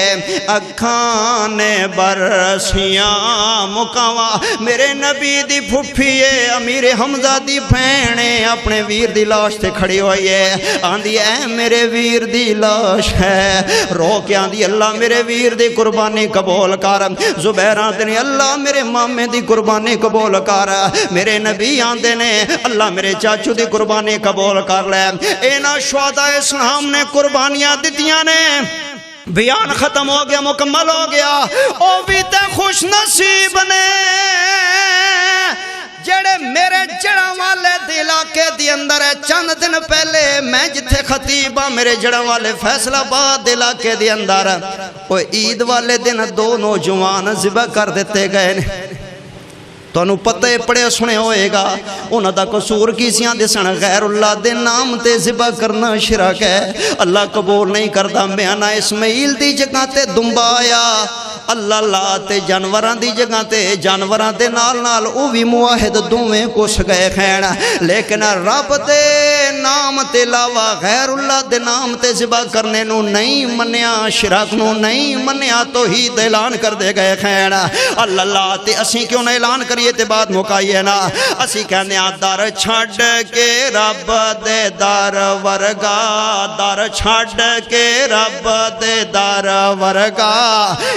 اکھاں نے برسیاں مکاوا میرے نبی دی پھپھیے امیر حمزہ دی بھینے اپنے ویر دی لاش تے کھڑی ہوئی ہے آندی اے میرے ویر دی لاش ہے رو کے آندی اللہ میرے ویر دی قربانی قبول کر زبیرہ دنی اللہ میرے مامے دی قربانی قبول کر میرے نبی آندے نے اللہ میرے چاچو دی قربانی قبول کر لے اینا شہداء اسلام نے قربانیاں دیتیاں نے بیان ختم ہو گیا مکمل ہو گیا او بھی تے خوش نصیب نے جڑے میرے جڑا والے علاقے دی اندر ہے چند دن پہلے میں جتھے خطیبہ میرے جڑا والے فیصلہ آباد علاقے دی اندر وہ عید والے دن دو نوجوان ذبح کر دیتے گئے تو انہوں پتہ پڑے سنے ہوئے گا انہوں دا قصور کیسیاں دسن غیر اللہ دے نام تے ذبح کرنا شرک ہے اللہ قبول نہیں کردا بیانہ اسماعیل دی جگہ تے دمبا آیا اللہ لا تے جانوران دی جگہ تے جانوران دے نال نال او بھی موحد دوویں کس گئے خین لیکن رب دے نام تے لاوا غیر اللہ دے نام تے ذبح کرنے نو نہیں منیا شرک نو نہیں منیا توحید اعلان کر دے گئے خین اللہ لا تے اسی کیوں نہ اعلان کریے تے بات مکائیے نا اسی کہنے در چھڑ کے رب دے در ورگا در چھڑ کے رب دے در ورگا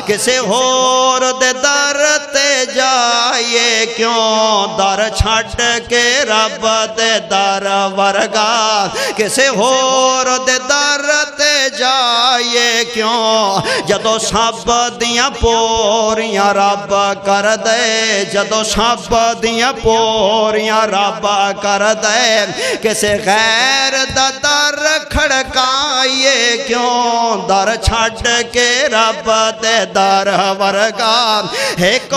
کسے ہور دے در تے جائے کیوں در چھڑ کے رب دے در ورگا کسے ہور دے در تے جائے کیوں جدو سب دیاں پوریاں رب کر دے جدو سب دیاں پوریاں رب کر دے کسے غیر دا در کھڑکائیے کیوں در چھڑ کے رب دے در ورگا ایک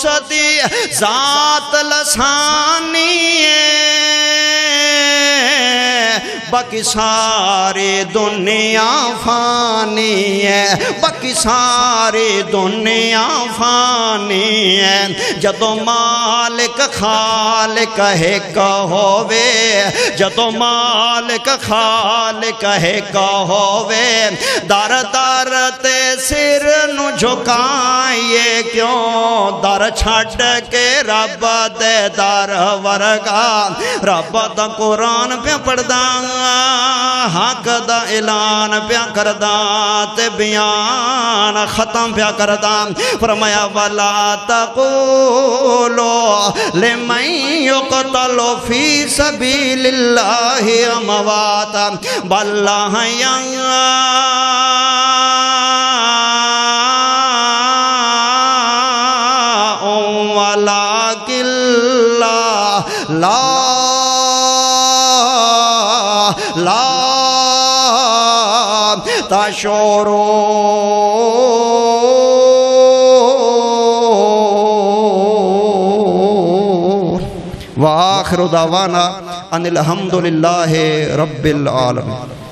صدی ذات لسانی باقی ساری دنیا فانی ہے باقی ساری دنیا فانی ہے جدو مالک خالق ایک ہووے جدو مالک خالق ایک ہووے در در تے سر نو جھکائیے کیوں در چھڑ کے رب دے در ورگا رب دا قرآن پہ پڑھدا حق دا اعلان پیا کردا تے بیان ختم پیا کردا فرمایا ولا تقولوا لمن يقتل في سبيل الله اموات بل ولكن لا تشعرون وآخر دعوانا ان الحمد للہ رب العالمین.